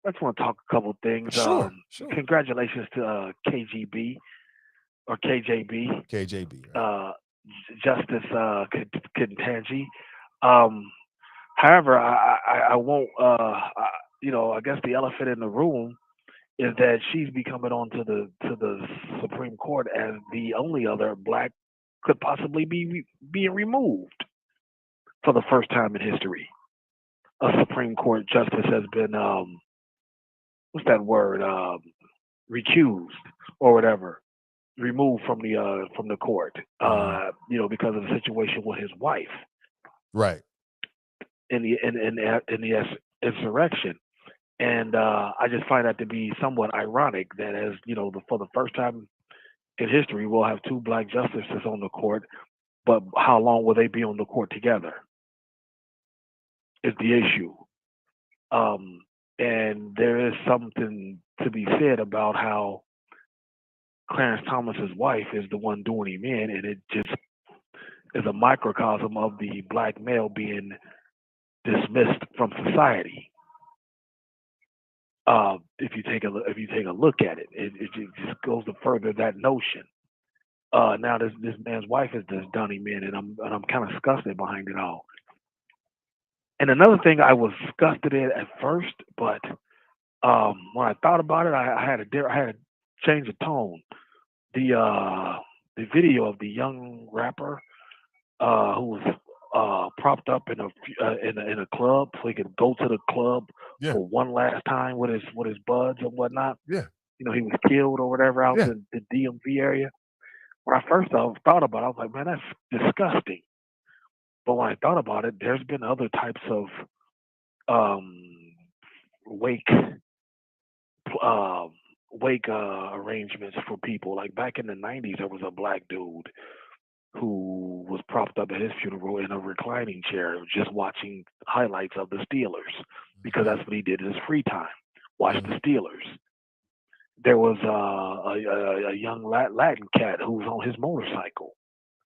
[SPEAKER 3] just want to talk a couple things.
[SPEAKER 2] Sure.
[SPEAKER 3] Congratulations to KGB or KJB.
[SPEAKER 2] KJB. Right.
[SPEAKER 3] Justice Ketanji. However, I won't. I guess the elephant in the room is that she's be coming on to the Supreme Court as the only other black could possibly be being removed for the first time in history. A Supreme Court justice has been what's that word? Recused or whatever, removed from the court. Because of the situation with his wife.
[SPEAKER 2] Right.
[SPEAKER 3] In the insurrection. And I just find that to be somewhat ironic that as for the first time in history, we'll have two black justices on the court, but how long will they be on the court together is the issue. And there is something to be said about how Clarence Thomas's wife is the one doing him in, and it just is a microcosm of the black male being dismissed from society. If you take a look at it, it just goes to further that notion. Now this man's wife has just done him in, and I'm kind of disgusted behind it all. And another thing I was disgusted at first, but when I thought about it, I had to change the tone. The video of the young rapper who was propped up in a club so he could go to the club for one last time with his buds and whatnot.
[SPEAKER 2] Yeah.
[SPEAKER 3] He was killed or whatever out in the DMV area. When I first thought about it, I was like, man, that's disgusting. But when I thought about it, there's been other types of wake wake arrangements for people. Like back in the '90s, there was a black dude who was propped up at his funeral in a reclining chair, just watching highlights of the Steelers because
[SPEAKER 2] Mhm.
[SPEAKER 3] that's what he did in his free time, watch
[SPEAKER 2] Mhm.
[SPEAKER 3] the Steelers. There was a young Latin cat who was on his motorcycle.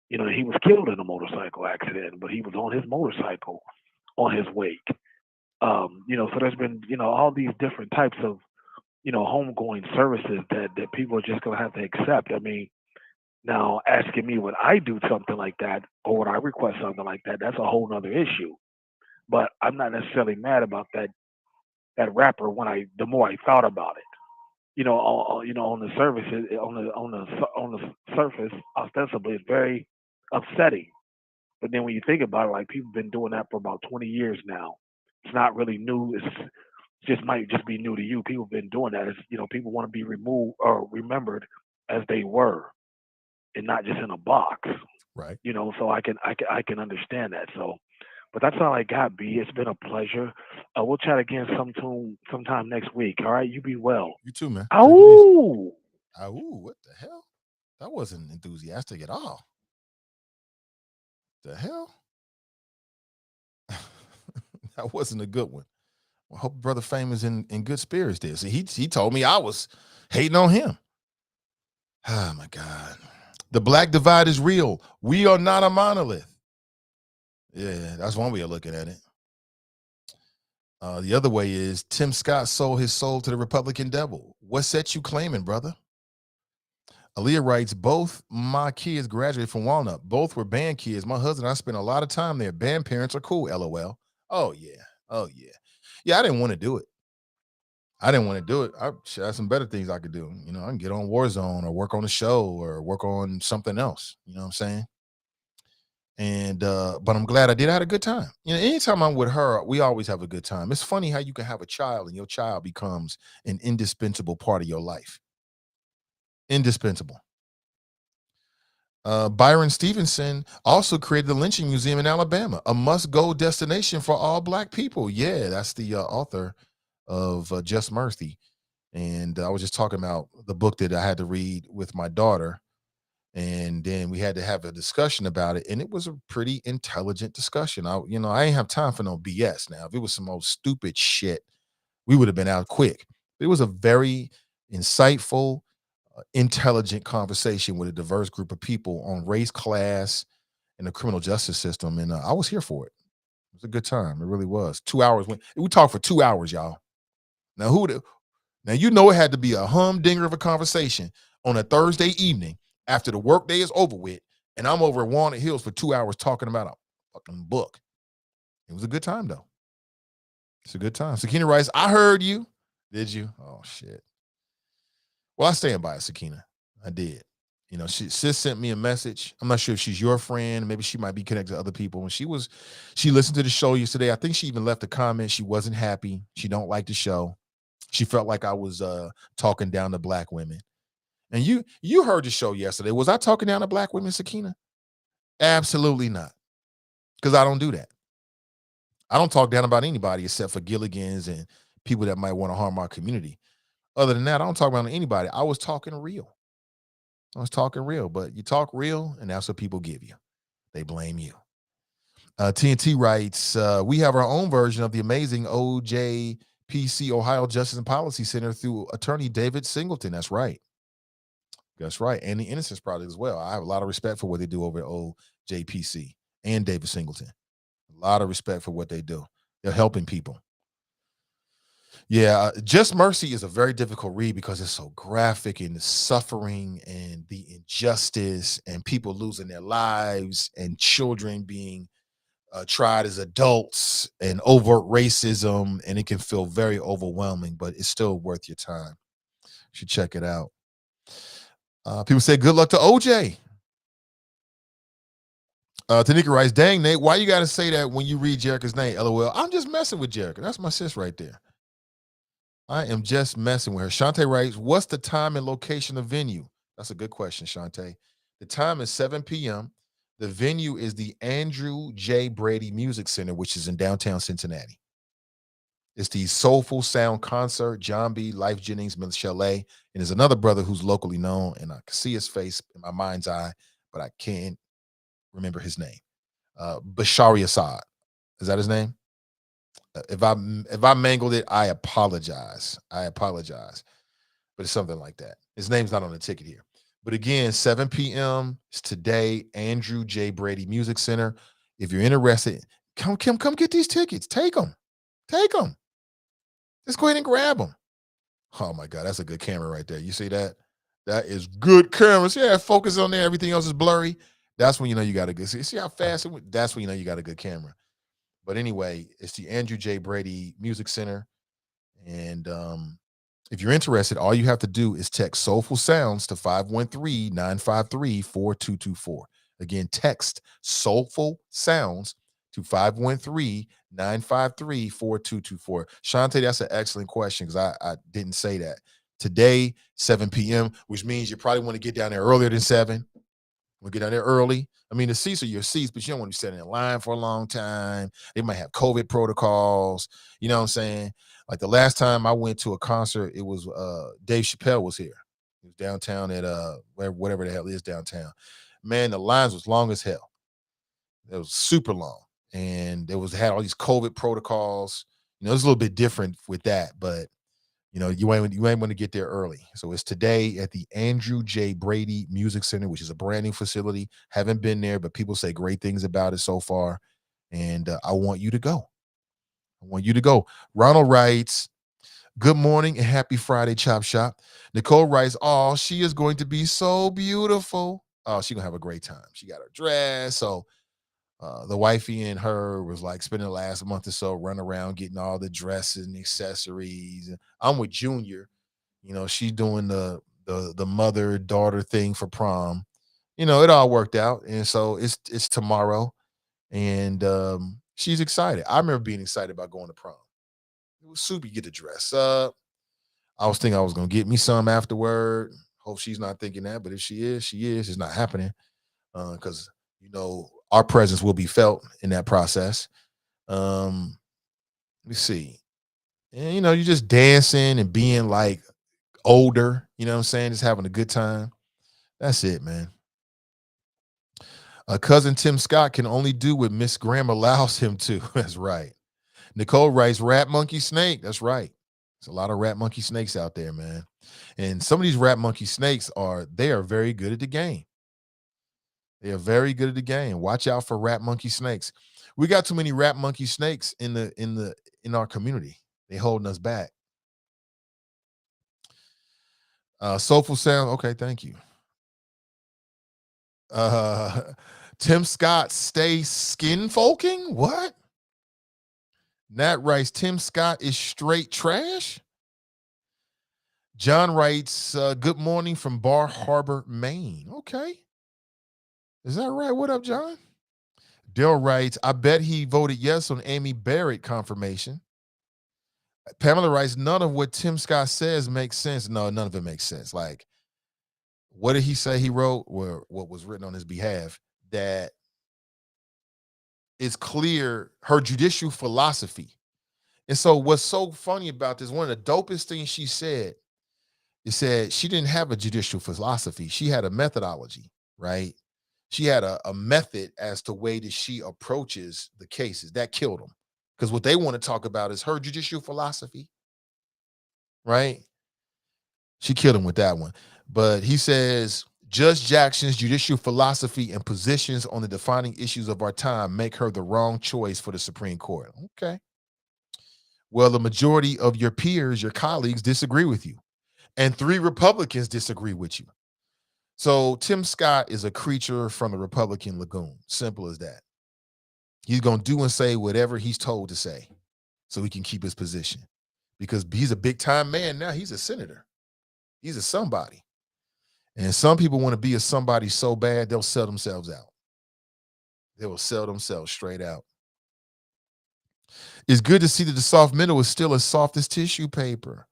[SPEAKER 3] You know, he was killed in a motorcycle accident, but he was on his motorcycle on his wake. You know, so there's been, you know, all these different types of, you know, homegoing services that people are just gonna have to accept. I mean, now asking me would I do something like that or would I request something like that, that's a whole nother issue. But I'm not necessarily mad about that rapper when I the more I thought about it. You know, on the surface, on the surface, ostensibly, it's very upsetting. But then when you think about it, like people have been doing that for about 20 years now. It's not really new. It's just might just be new to you. People have been doing that. It's, you know, people want to be removed or remembered as they were, and not just in a box.
[SPEAKER 2] Right.
[SPEAKER 3] You know, so I can understand that. So, but that's all I got, B. It's been a pleasure. We'll chat again sometime next week. All right, you be well.
[SPEAKER 2] You too, man. Take it easy.
[SPEAKER 3] Oh.
[SPEAKER 2] Ooh, what the hell? That wasn't enthusiastic at all. The hell? That wasn't a good one. I hope Brother Fame is in good spirits there. See, he told me I was hating on him. Oh my God. The black divide is real. We are not a monolith. Yeah, that's one way of looking at it. The other way is Tim Scott sold his soul to the Republican devil. What set you claiming, brother? Aaliyah writes, both my kids graduated from Walnut. Both were band kids. My husband and I spent a lot of time there. Band parents are cool, LOL. Oh, yeah. Oh, yeah. Yeah, I didn't want to do it. I didn't want to do it. I had some better things I could do. You know, I can get on Warzone or work on a show or work on something else. You know what I'm saying? And but I'm glad I did. I had a good time. You know, anytime I'm with her, we always have a good time. It's funny how you can have a child and your child becomes an indispensable part of your life. Indispensable. Byron Stevenson also created the Lynching Museum in Alabama, a must-go destination for all Black people. Yeah, that's the author of Just Mercy. And I was just talking about the book that I had to read with my daughter. And then we had to have a discussion about it. And it was a pretty intelligent discussion. I ain't have time for no BS now. If it was some old stupid shit, we would have been out quick. It was a very insightful, intelligent conversation with a diverse group of people on race, class, and the criminal justice system. And I was here for it. It was a good time. It really was. 2 hours. We talked for 2 hours, y'all. Now, now, you know, it had to be a humdinger of a conversation on a Thursday evening after the workday is over with, and I'm over at Walnut Hills for 2 hours talking about a fucking book. It was a good time, though. It's a good time. Sakina writes, I heard you. Did you? Oh, shit. Well, I stand by it, Sakina. I did. You know, sis sent me a message. I'm not sure if she's your friend. Maybe she might be connected to other people. And she listened to the show yesterday. I think she even left a comment. She wasn't happy. She don't like the show. She felt like I was talking down to Black women. And you heard the show yesterday. Was I talking down to Black women, Sakina? Absolutely not. Because I don't do that. I don't talk down about anybody except for Gilligan's and people that might want to harm our community. Other than that, I don't talk about anybody. I was talking real. But you talk real, and that's what people give you. They blame you. TNT writes, we have our own version of the amazing OJPC, Ohio Justice and Policy Center, through attorney David Singleton. That's right. And the Innocence Project as well. I have a lot of respect for what they do over at OJPC and David Singleton. A lot of respect for what they do. They're helping people. Yeah, Just Mercy is a very difficult read because it's so graphic and the suffering and the injustice and people losing their lives and children being tried as adults and overt racism, and it can feel very overwhelming, but it's still worth your time. You should check it out. People say good luck to OJ. Tanika writes, dang, Nate, why you got to say that when you read Jerica's name? LOL. I'm just messing with Jerica. That's my sis right there. I am just messing with her. Shantae writes, what's the time and location of venue? That's a good question, Shantae. The time is 7 p.m. The venue is the Andrew J. Brady Music Center, which is in downtown Cincinnati. It's the Soulful Sound Concert. John B., Life Jennings, Michelle A. And there's another brother who's locally known, and I can see his face in my mind's eye, but I can't remember his name. Bashari Assad. Is that his name? If I mangled it, I apologize. But it's something like that. His name's not on the ticket here. But again, 7 p.m. is today, Andrew J. Brady Music Center. If you're interested, come get these tickets. Take them. Just go ahead and grab them. Oh my God, that's a good camera right there. You see that? That is good cameras. Yeah, focus on there. Everything else is blurry. That's when you know you got a good. See how fast it went? That's when you know you got a good camera. But anyway, it's the Andrew J. Brady Music Center. And if you're interested, all you have to do is text Soulful Sounds to 513-953-4224. Again, text Soulful Sounds to 513-953-4224. Shantae, that's an excellent question because I didn't say that. Today, 7 p.m., which means you probably want to get down there earlier than 7. We'll get down there early. I mean, the seats are your seats, but you don't want to be sitting in line for a long time. They might have COVID protocols. You know what I'm saying? Like the last time I went to a concert, it was Dave Chappelle was here. He was downtown at whatever the hell is downtown. Man, the lines was long as hell. It was super long. And had all these COVID protocols. You know, it's a little bit different with that, but you know, you ain't want to get there early. So it's today at the Andrew J. Brady Music Center, which is a brand new facility. Haven't been there, but people say great things about it so far. And I want you to go. Ronald writes, good morning and happy Friday, Chop Shop. Nicole writes, oh, she is going to be so beautiful. Oh, she's going to have a great time. She got her dress. So the wifey and her was like spending the last month or so running around getting all the dresses and accessories. I'm with Junior. You know, she's doing the mother-daughter thing for prom. You know, it all worked out. And so it's tomorrow. And she's excited. I remember being excited about going to prom. It was super. You get to dress up. I was thinking I was going to get me some afterward. Hope she's not thinking that. But if she is, she is. It's not happening. Because, you know, our presence will be felt in that process. Let me see. And, you know, you're just dancing and being like older, you know what I'm saying? Just having a good time. That's it, man. Cousin Tim Scott can only do what Miss Graham allows him to. That's right. Nicole writes, Rat Monkey Snake. That's right. There's a lot of Rat Monkey Snakes out there, man. And some of these Rat Monkey Snakes are very good at the game. They are very good at the game. Watch out for Rat Monkey Snakes. We got too many Rat Monkey Snakes in our community. They holding us back. Soulful Sound. Okay, thank you. Tim Scott stay skin folking? What? Nat writes, Tim Scott is straight trash. John writes, good morning from Bar Harbor, Maine. Okay. Is that right? What up, John? Dale writes, I bet he voted yes on Amy Barrett confirmation. Pamela writes, none of what Tim Scott says makes sense. No, none of it makes sense. Like, what did he say he wrote, or what was written on his behalf? That it's clear her judicial philosophy. And so what's so funny about this, one of the dopest things she said, it said she didn't have a judicial philosophy. She had a methodology, right? She had a method as to way that she approaches the cases. That killed them. Because what they want to talk about is her judicial philosophy, right? She killed him with that one. But he says, Judge Jackson's judicial philosophy and positions on the defining issues of our time make her the wrong choice for the Supreme Court. Okay. Well, the majority of your peers, your colleagues, disagree with you. And 3 Republicans disagree with you. So Tim Scott is a creature from the Republican lagoon. Simple as that. He's going to do and say whatever he's told to say so he can keep his position. Because he's a big-time man now. He's a senator. He's a somebody. And some people want to be a somebody so bad, they'll sell themselves out. They will sell themselves straight out. It's good to see that the soft middle is still as soft as tissue paper.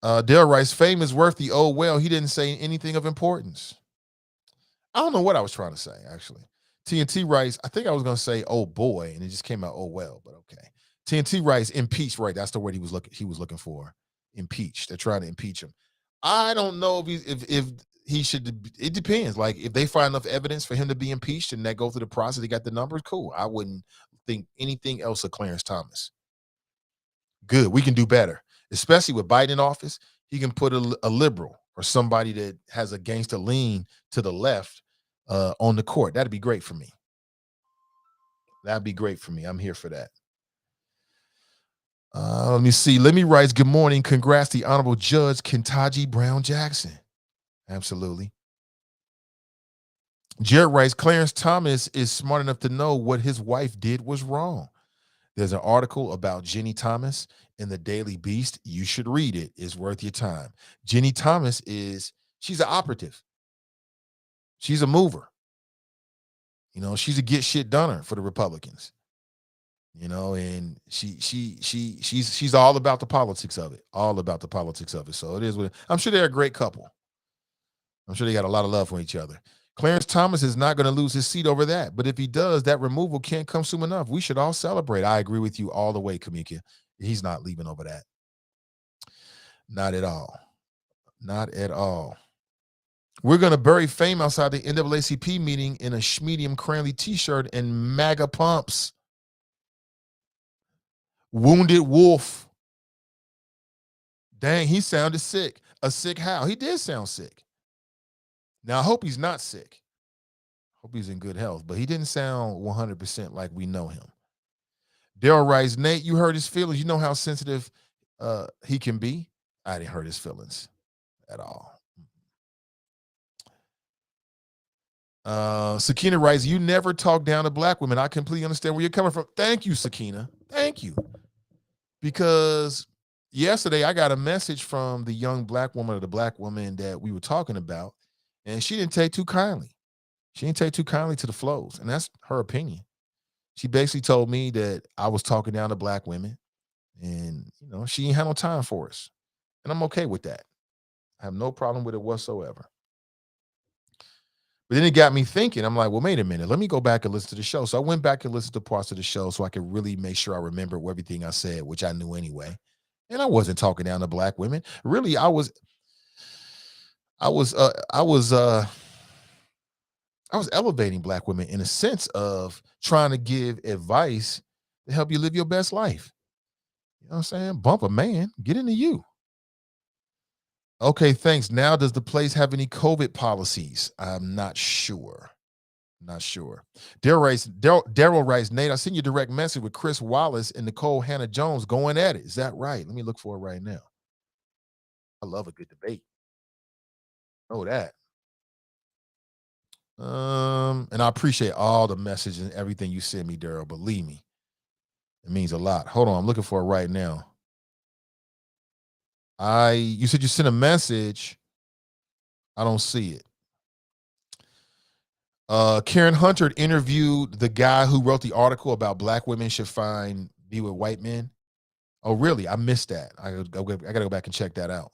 [SPEAKER 2] Dale writes, fame is worth the oh well. He didn't say anything of importance. I don't know what I was trying to say, actually. TNT writes, I think I was going to say oh boy, and it just came out oh well, but okay. TNT writes impeached, right? That's the word he was looking for. Impeached. They're trying to impeach him. I don't know if he should. It depends. Like if they find enough evidence for him to be impeached and that go through the process, he got the numbers. Cool. I wouldn't think anything else of Clarence Thomas. Good. We can do better, especially with Biden in office. He can put a liberal or somebody that has a gangster lean to the left on the court. That'd be great for me. That'd be great for me. I'm here for that. Let me see. Let me write. Good morning. Congrats to the Honorable Judge Ketanji Brown Jackson. Absolutely. Jared writes, Clarence Thomas is smart enough to know what his wife did was wrong. There's an article about Jenny Thomas in the Daily Beast. You should read it. It's worth your time. Jenny Thomas she's an operative. She's a mover. You know, she's a get shit doner for the Republicans. You know, and she's all about the politics of it. All about the politics of it. So it is what I'm sure they're a great couple. I'm sure they got a lot of love for each other. Clarence Thomas is not going to lose his seat over that. But if he does, that removal can't come soon enough. We should all celebrate. I agree with you all the way, Kamika. He's not leaving over that. Not at all. Not at all. We're going to bury fame outside the NAACP meeting in a Schmedium Cranley t-shirt and MAGA pumps. Wounded Wolf. Dang, he sounded sick. A sick how? He did sound sick. Now, I hope he's not sick. Hope he's in good health, but he didn't sound 100% like we know him. Daryl writes, Nate, you hurt his feelings. You know how sensitive he can be? I didn't hurt his feelings at all. Sakina writes, you never talk down to black women. I completely understand where you're coming from. Thank you, Sakina. Thank you. Because yesterday I got a message from the young black woman or the black woman that we were talking about, and she didn't take too kindly. She didn't take too kindly to the flows, and that's her opinion. She basically told me that I was talking down to black women, and you know, she ain't had no time for us. And I'm okay with that. I have no problem with it whatsoever. But then it got me thinking. I'm like, well, wait a minute. Let me go back and listen to the show. So I went back and listened to parts of the show so I could really make sure I remember everything I said, which I knew anyway. And I wasn't talking down to black women. Really, I was elevating black women in a sense of trying to give advice to help you live your best life. You know what I'm saying? Bump a man, get into you. Okay, thanks. Now, does the place have any COVID policies? I'm not sure. Not sure. Daryl writes, Nate, I sent you a direct message with Chris Wallace and Nicole Hannah-Jones going at it. Is that right? Let me look for it right now. I love a good debate. Know that. And I appreciate all the messages and everything you sent me, Daryl. Believe me, it means a lot. Hold on, I'm looking for it right now. You said you sent a message. I don't see it. Karen Hunter interviewed the guy who wrote the article about black women should be with white men. Oh, really? I missed that. I gotta go back and check that out.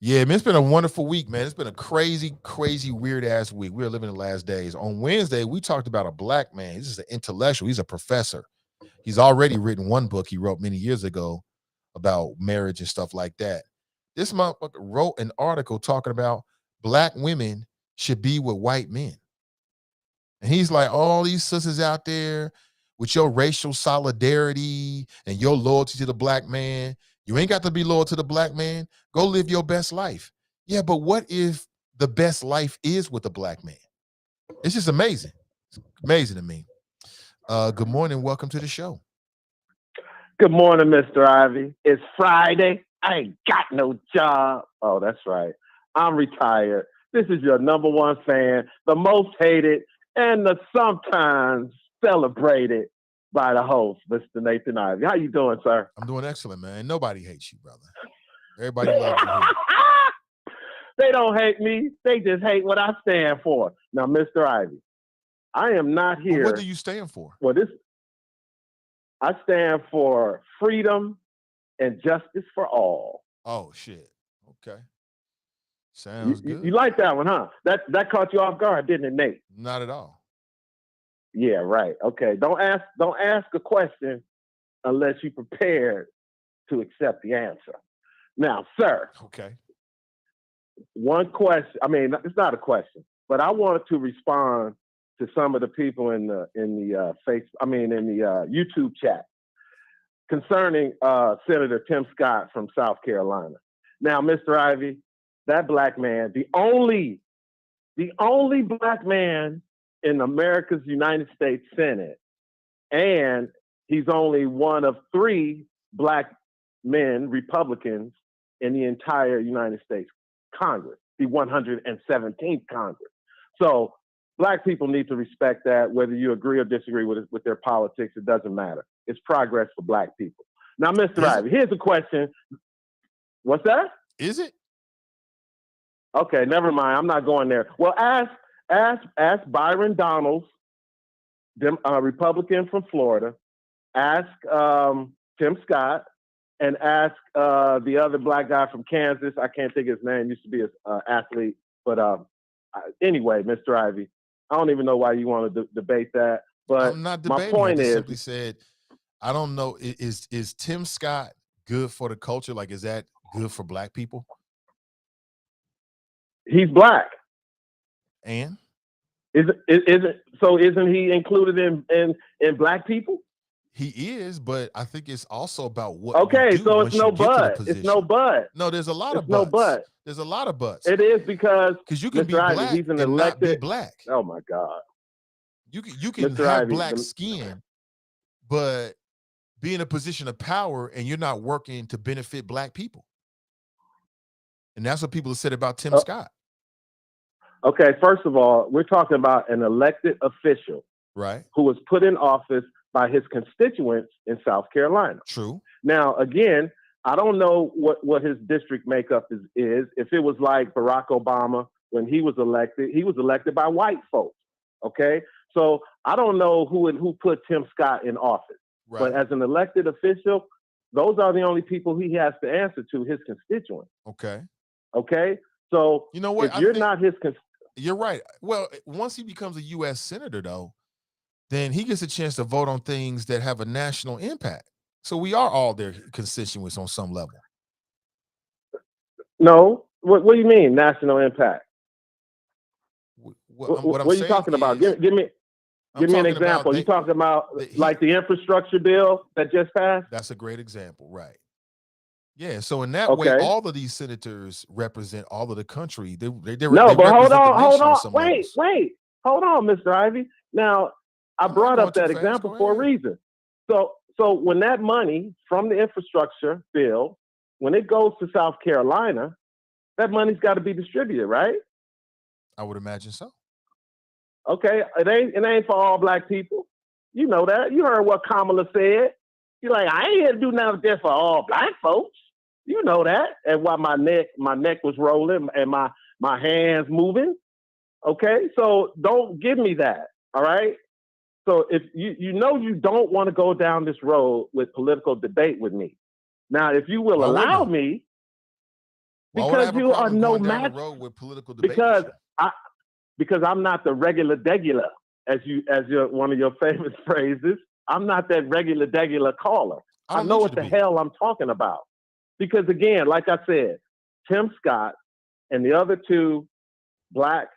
[SPEAKER 2] Yeah, man, it's been a wonderful week, man. It's been a crazy, crazy, weird-ass week. We're living the last days. On Wednesday, we talked about a black man. This is an intellectual. He's a professor. He's already written one book he wrote many years ago about marriage and stuff like that. This motherfucker wrote an article talking about black women should be with white men. And he's like, all these sisters out there with your racial solidarity and your loyalty to the black man, you ain't got to be loyal to the black man. Go live your best life. Yeah, but what if the best life is with a black man? It's just amazing. It's amazing to me. Good morning. Welcome to the show.
[SPEAKER 4] Good morning, Mr. Ivey. It's Friday. I ain't got no job. Oh, that's right. I'm retired. This is your number one fan, the most hated, and the sometimes celebrated by the host, Mr. Nathan Ivey. How you doing, sir?
[SPEAKER 2] I'm doing excellent, man. Nobody hates you, brother. Everybody loves you here.
[SPEAKER 4] They don't hate me. They just hate what I stand for. Now, Mr. Ivey, I am not here.
[SPEAKER 2] Well, what do you stand for?
[SPEAKER 4] Well, I stand for freedom and justice for all.
[SPEAKER 2] Oh, shit. Okay. Sounds good.
[SPEAKER 4] You like that one, huh? That caught you off guard, didn't it, Nate?
[SPEAKER 2] Not at all.
[SPEAKER 4] Yeah, right. Okay. Don't ask a question unless you're prepared to accept the answer. Now, sir,
[SPEAKER 2] Okay.
[SPEAKER 4] one question. I mean, it's not a question, but I wanted to respond to some of the people in the YouTube chat concerning Senator Tim Scott from South Carolina. Now, Mr. Ivey, that black man, the only black man in America's United States Senate, and he's only one of 3 black men, Republicans, in the entire United States Congress, the 117th Congress. So black people need to respect that, whether you agree or disagree with their politics, it doesn't matter. It's progress for black people. Now, Mr. Ivey, here's a question. What's that?
[SPEAKER 2] Is it?
[SPEAKER 4] Okay, never mind. I'm not going there. Well, ask Byron Donalds, Republican from Florida. Ask Tim Scott, and ask the other black guy from Kansas. I can't think of his name. Used to be an athlete, but anyway, Mr. Ivey, I don't even know why you want to debate that. But
[SPEAKER 2] I'm not debating.
[SPEAKER 4] My point is,
[SPEAKER 2] simply said, I don't know. Is Tim Scott good for the culture? Like, is that good for black people?
[SPEAKER 4] He's black.
[SPEAKER 2] And
[SPEAKER 4] isn't he included in black people?
[SPEAKER 2] He is, but I think it's also about what.
[SPEAKER 4] Okay, so it's no but. It's no but.
[SPEAKER 2] No, there's a lot of buts.
[SPEAKER 4] No but.
[SPEAKER 2] There's a lot of buts.
[SPEAKER 4] It is because
[SPEAKER 2] you can
[SPEAKER 4] Mr.
[SPEAKER 2] be black
[SPEAKER 4] Ivey, he's an
[SPEAKER 2] and
[SPEAKER 4] elected,
[SPEAKER 2] not be black.
[SPEAKER 4] Oh my God.
[SPEAKER 2] You can
[SPEAKER 4] Mr.
[SPEAKER 2] have
[SPEAKER 4] Ivey,
[SPEAKER 2] black skin, but be in a position of power and you're not working to benefit black people. And that's what people have said about Tim Scott.
[SPEAKER 4] Okay, first of all, we're talking about an elected official,
[SPEAKER 2] right,
[SPEAKER 4] who was put in office by his constituents in South Carolina.
[SPEAKER 2] True.
[SPEAKER 4] Now, again, I don't know what his district makeup is. If it was like Barack Obama when he was elected by white folks. Okay, so I don't know who put Tim Scott in office. Right. But as an elected official, those are the only people he has to answer to, his constituents.
[SPEAKER 2] Okay.
[SPEAKER 4] Okay. So
[SPEAKER 2] you know what?
[SPEAKER 4] If you're not his
[SPEAKER 2] you're right. Well, once he becomes a U.S. senator, though, then he gets a chance to vote on things that have a national impact. So we are all their constituents on some level.
[SPEAKER 4] No. What do you mean, national impact?
[SPEAKER 2] What
[SPEAKER 4] are you talking about? Give me an example. You talking about like the infrastructure bill that just passed?
[SPEAKER 2] That's a great example, right? Yeah. So in that way, all of these senators represent all of the country. Hold on.
[SPEAKER 4] Wait. Hold on, Mr. Ivey. Now, I brought up that example for a reason. So when that money from the infrastructure bill, when it goes to South Carolina, that money's got to be distributed, right?
[SPEAKER 2] I would imagine so.
[SPEAKER 4] Okay, it ain't for all black people. You know that. You heard what Kamala said. You're like, I ain't here to do nothing just for all black folks. You know that. And while my neck was rolling and my hands moving. Okay, so don't give me that. All right. So if you don't want to go down this road with political debate with me. Now, if you will allow me, because you are no match
[SPEAKER 2] with political debate.
[SPEAKER 4] Because I'm not the regular degular, as one of your famous phrases. I'm not that regular degular caller. I know what the hell I'm talking about. Because again, like I said, Tim Scott and the other 2 black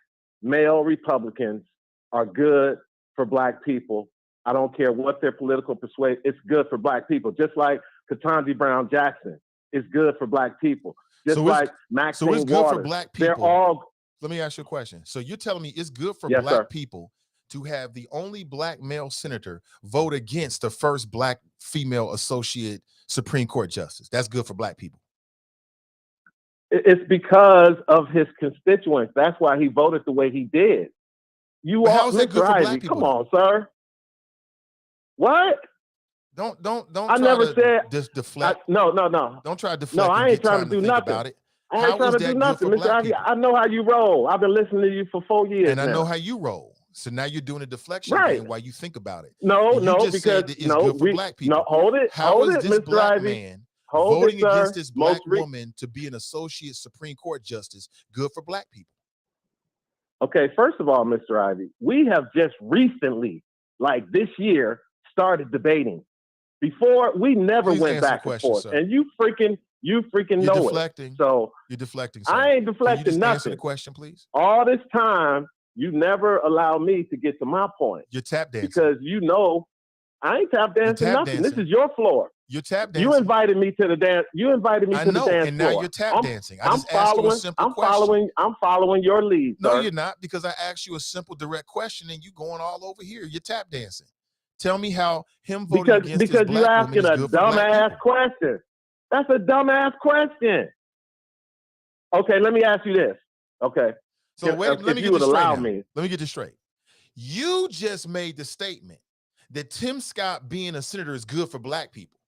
[SPEAKER 4] male Republicans are good for black people. I don't care what their political persuasion. It's good for black people. Just like Ketanji Brown Jackson is good for black people. Just like Maxine Waters.
[SPEAKER 2] Good for black people.
[SPEAKER 4] They're all.
[SPEAKER 2] Let me ask you a question. So you're telling me it's good for black people to have the only black male senator vote against the first black female associate Supreme Court justice? That's good for black people.
[SPEAKER 4] It's because of his constituents. That's why he voted the way he did.
[SPEAKER 2] How is that good for black people?
[SPEAKER 4] Come on, sir. What?
[SPEAKER 2] Don't.
[SPEAKER 4] I never said
[SPEAKER 2] deflect.
[SPEAKER 4] No.
[SPEAKER 2] Don't try to deflect.
[SPEAKER 4] No, I ain't trying to do nothing
[SPEAKER 2] about it.
[SPEAKER 4] I ain't trying to do nothing, Mr. Ivey. I know how you roll. I've been listening to you for 4 years
[SPEAKER 2] and
[SPEAKER 4] now.
[SPEAKER 2] I know how you roll. So now you're doing a deflection game while you think about it.
[SPEAKER 4] No,
[SPEAKER 2] because
[SPEAKER 4] good
[SPEAKER 2] for black people.
[SPEAKER 4] No, hold it,
[SPEAKER 2] this
[SPEAKER 4] Mr.
[SPEAKER 2] black
[SPEAKER 4] Ivey.
[SPEAKER 2] man voting against this black woman to be an associate Supreme Court justice good for black people?
[SPEAKER 4] Okay, first of all, Mr. Ivey, we have just recently, like this year, started debating Before, we never
[SPEAKER 2] Please
[SPEAKER 4] went
[SPEAKER 2] answer
[SPEAKER 4] back
[SPEAKER 2] the
[SPEAKER 4] and
[SPEAKER 2] question,
[SPEAKER 4] forth.
[SPEAKER 2] sir.
[SPEAKER 4] And you freaking
[SPEAKER 2] You're
[SPEAKER 4] know
[SPEAKER 2] deflecting.
[SPEAKER 4] it. So
[SPEAKER 2] You're deflecting, sir.
[SPEAKER 4] I ain't
[SPEAKER 2] Can you
[SPEAKER 4] deflecting
[SPEAKER 2] just answer the
[SPEAKER 4] nothing.
[SPEAKER 2] question, please?
[SPEAKER 4] All this time, you never allow me to get to my point.
[SPEAKER 2] You're tap dancing.
[SPEAKER 4] Because you know I ain't tap dancing nothing. This is your floor.
[SPEAKER 2] You're tap dancing.
[SPEAKER 4] You invited me to the dance. You invited me to the dance
[SPEAKER 2] and
[SPEAKER 4] floor.
[SPEAKER 2] now you're tap dancing. I just
[SPEAKER 4] following,
[SPEAKER 2] asked you a simple question.
[SPEAKER 4] I'm following your lead,
[SPEAKER 2] No,
[SPEAKER 4] sir.
[SPEAKER 2] you're not, because I asked you a simple, direct question, and you going all over here. You're tap dancing. Tell me how him voting against this black
[SPEAKER 4] you're asking
[SPEAKER 2] woman is
[SPEAKER 4] a
[SPEAKER 2] good for black
[SPEAKER 4] dumbass
[SPEAKER 2] people.
[SPEAKER 4] question. That's a dumbass question. Okay, let me ask you this. Okay.
[SPEAKER 2] So let me get this straight. Let me get this straight. You just made the statement that Tim Scott being a senator is good for black people.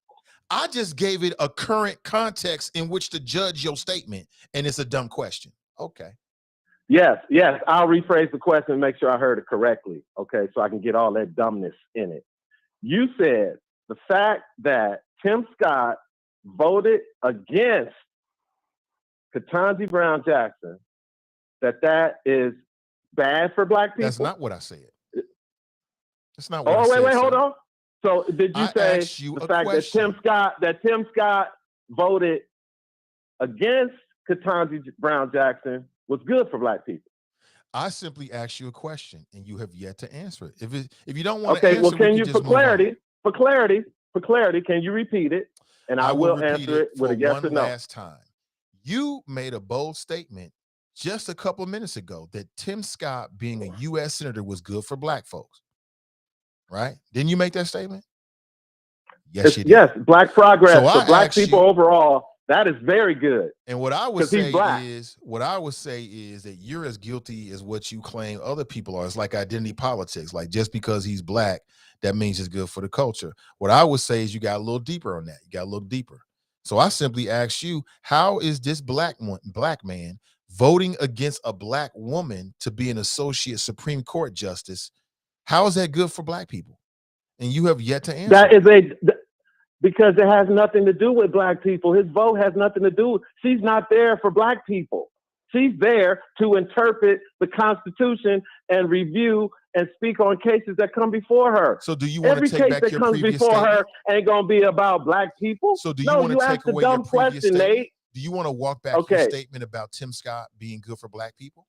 [SPEAKER 2] I just gave it a current context in which to judge your statement, and it's a dumb question. Okay.
[SPEAKER 4] Yes. I'll rephrase the question and make sure I heard it correctly. Okay, so I can get all that dumbness in it. You said the fact that Tim Scott voted against Ketanji Brown Jackson, that is bad for black people.
[SPEAKER 2] That's not what I said. That's not what I said.
[SPEAKER 4] Oh, wait, hold on. So did you say the fact that Tim Scott voted against Ketanji Brown Jackson was good for black people?
[SPEAKER 2] I simply asked you a question, and you have yet to answer it. If you don't want to
[SPEAKER 4] answer,
[SPEAKER 2] well,
[SPEAKER 4] can you, for clarity, can you repeat it? And I will answer it with a yes or no.
[SPEAKER 2] Last time, you made a bold statement just a couple of minutes ago that Tim Scott being a U.S. senator was good for black folks. Right? Didn't you make that statement? Yes, you did.
[SPEAKER 4] Yes, black progress for black people overall. That is very good.
[SPEAKER 2] And what I would say is that you're as guilty as what you claim other people are. It's like identity politics. Like, just because he's black, that means it's good for the culture. What I would say is you got a little deeper on that. You got a little deeper. So I simply asked you, how is this black man voting against a black woman to be an associate Supreme Court justice? How is that good for black people? And you have yet to answer.
[SPEAKER 4] Because it has nothing to do with black people. His vote has nothing to do. She's not there for black people. She's there to interpret the Constitution and review and speak on cases that come before her.
[SPEAKER 2] So do you want to take back your previous statement? Every case that comes before her
[SPEAKER 4] ain't going to be about black people.
[SPEAKER 2] So do you want to take away your previous statement? Nate. Do you want to walk back your statement about Tim Scott being good for black people?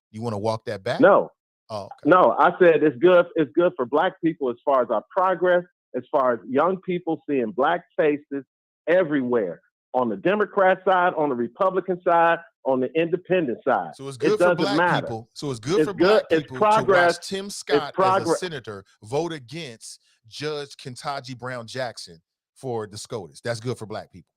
[SPEAKER 2] You want to walk that back?
[SPEAKER 4] No.
[SPEAKER 2] Oh, okay.
[SPEAKER 4] No, I said it's good for black people as far as our progress, as far as young people seeing black faces everywhere, on the Democrat side, on the Republican side, on the independent side.
[SPEAKER 2] So it's good for black people. So it's good for black people to watch Tim Scott as a senator vote against Judge Ketanji Brown Jackson for the SCOTUS. That's good for black people.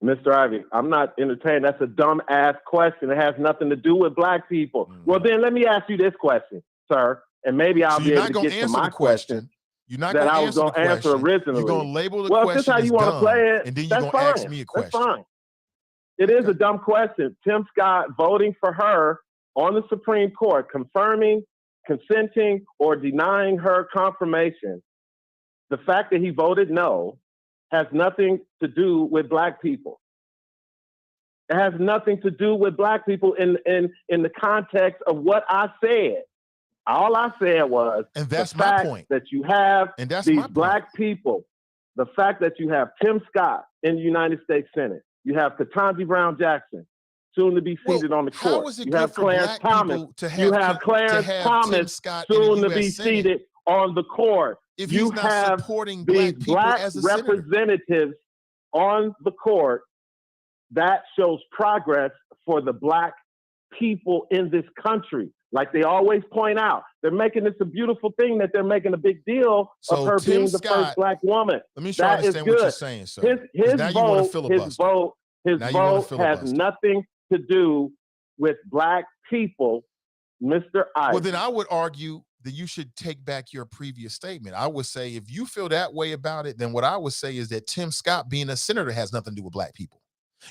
[SPEAKER 4] Mr. Ivey, I'm not entertaining. That's a dumb ass question. It has nothing to do with black people. Mm-hmm. Well, then let me ask you this question, sir, and maybe I'll be able to get to my question.
[SPEAKER 2] You're not going to answer the question.
[SPEAKER 4] Answer originally.
[SPEAKER 2] You're going to label the
[SPEAKER 4] question.
[SPEAKER 2] Well, if
[SPEAKER 4] that's how you want to play it,
[SPEAKER 2] and then you're going to ask me a question.
[SPEAKER 4] That's fine. It is a dumb question. Tim Scott voting for her on the Supreme Court, confirming, consenting, or denying her confirmation. The fact that he voted no has nothing to do with black people. It has nothing to do with black people in the context of what I said. All I said was,
[SPEAKER 2] and that's my point,
[SPEAKER 4] that you have these black people, the fact that you have Tim Scott in the United States Senate, you have Ketanji Brown Jackson, soon to be seated on the court.
[SPEAKER 2] How is it good for black people to have,
[SPEAKER 4] you have Clarence Thomas,
[SPEAKER 2] Tim Scott
[SPEAKER 4] soon to be
[SPEAKER 2] Senate
[SPEAKER 4] seated on the court.
[SPEAKER 2] If he's not supporting black people as a
[SPEAKER 4] representatives on the court, that shows progress for the black people in this country. Like they always point out, they're making this a beautiful thing that they're making a big deal of her being the first black woman.
[SPEAKER 2] Let me try to understand what you're saying, sir.
[SPEAKER 4] His vote has nothing to do with black people, Mr. Ivey.
[SPEAKER 2] Well, then I would argue that you should take back your previous statement. I would say if you feel that way about it, then what I would say is that Tim Scott being a senator has nothing to do with black people.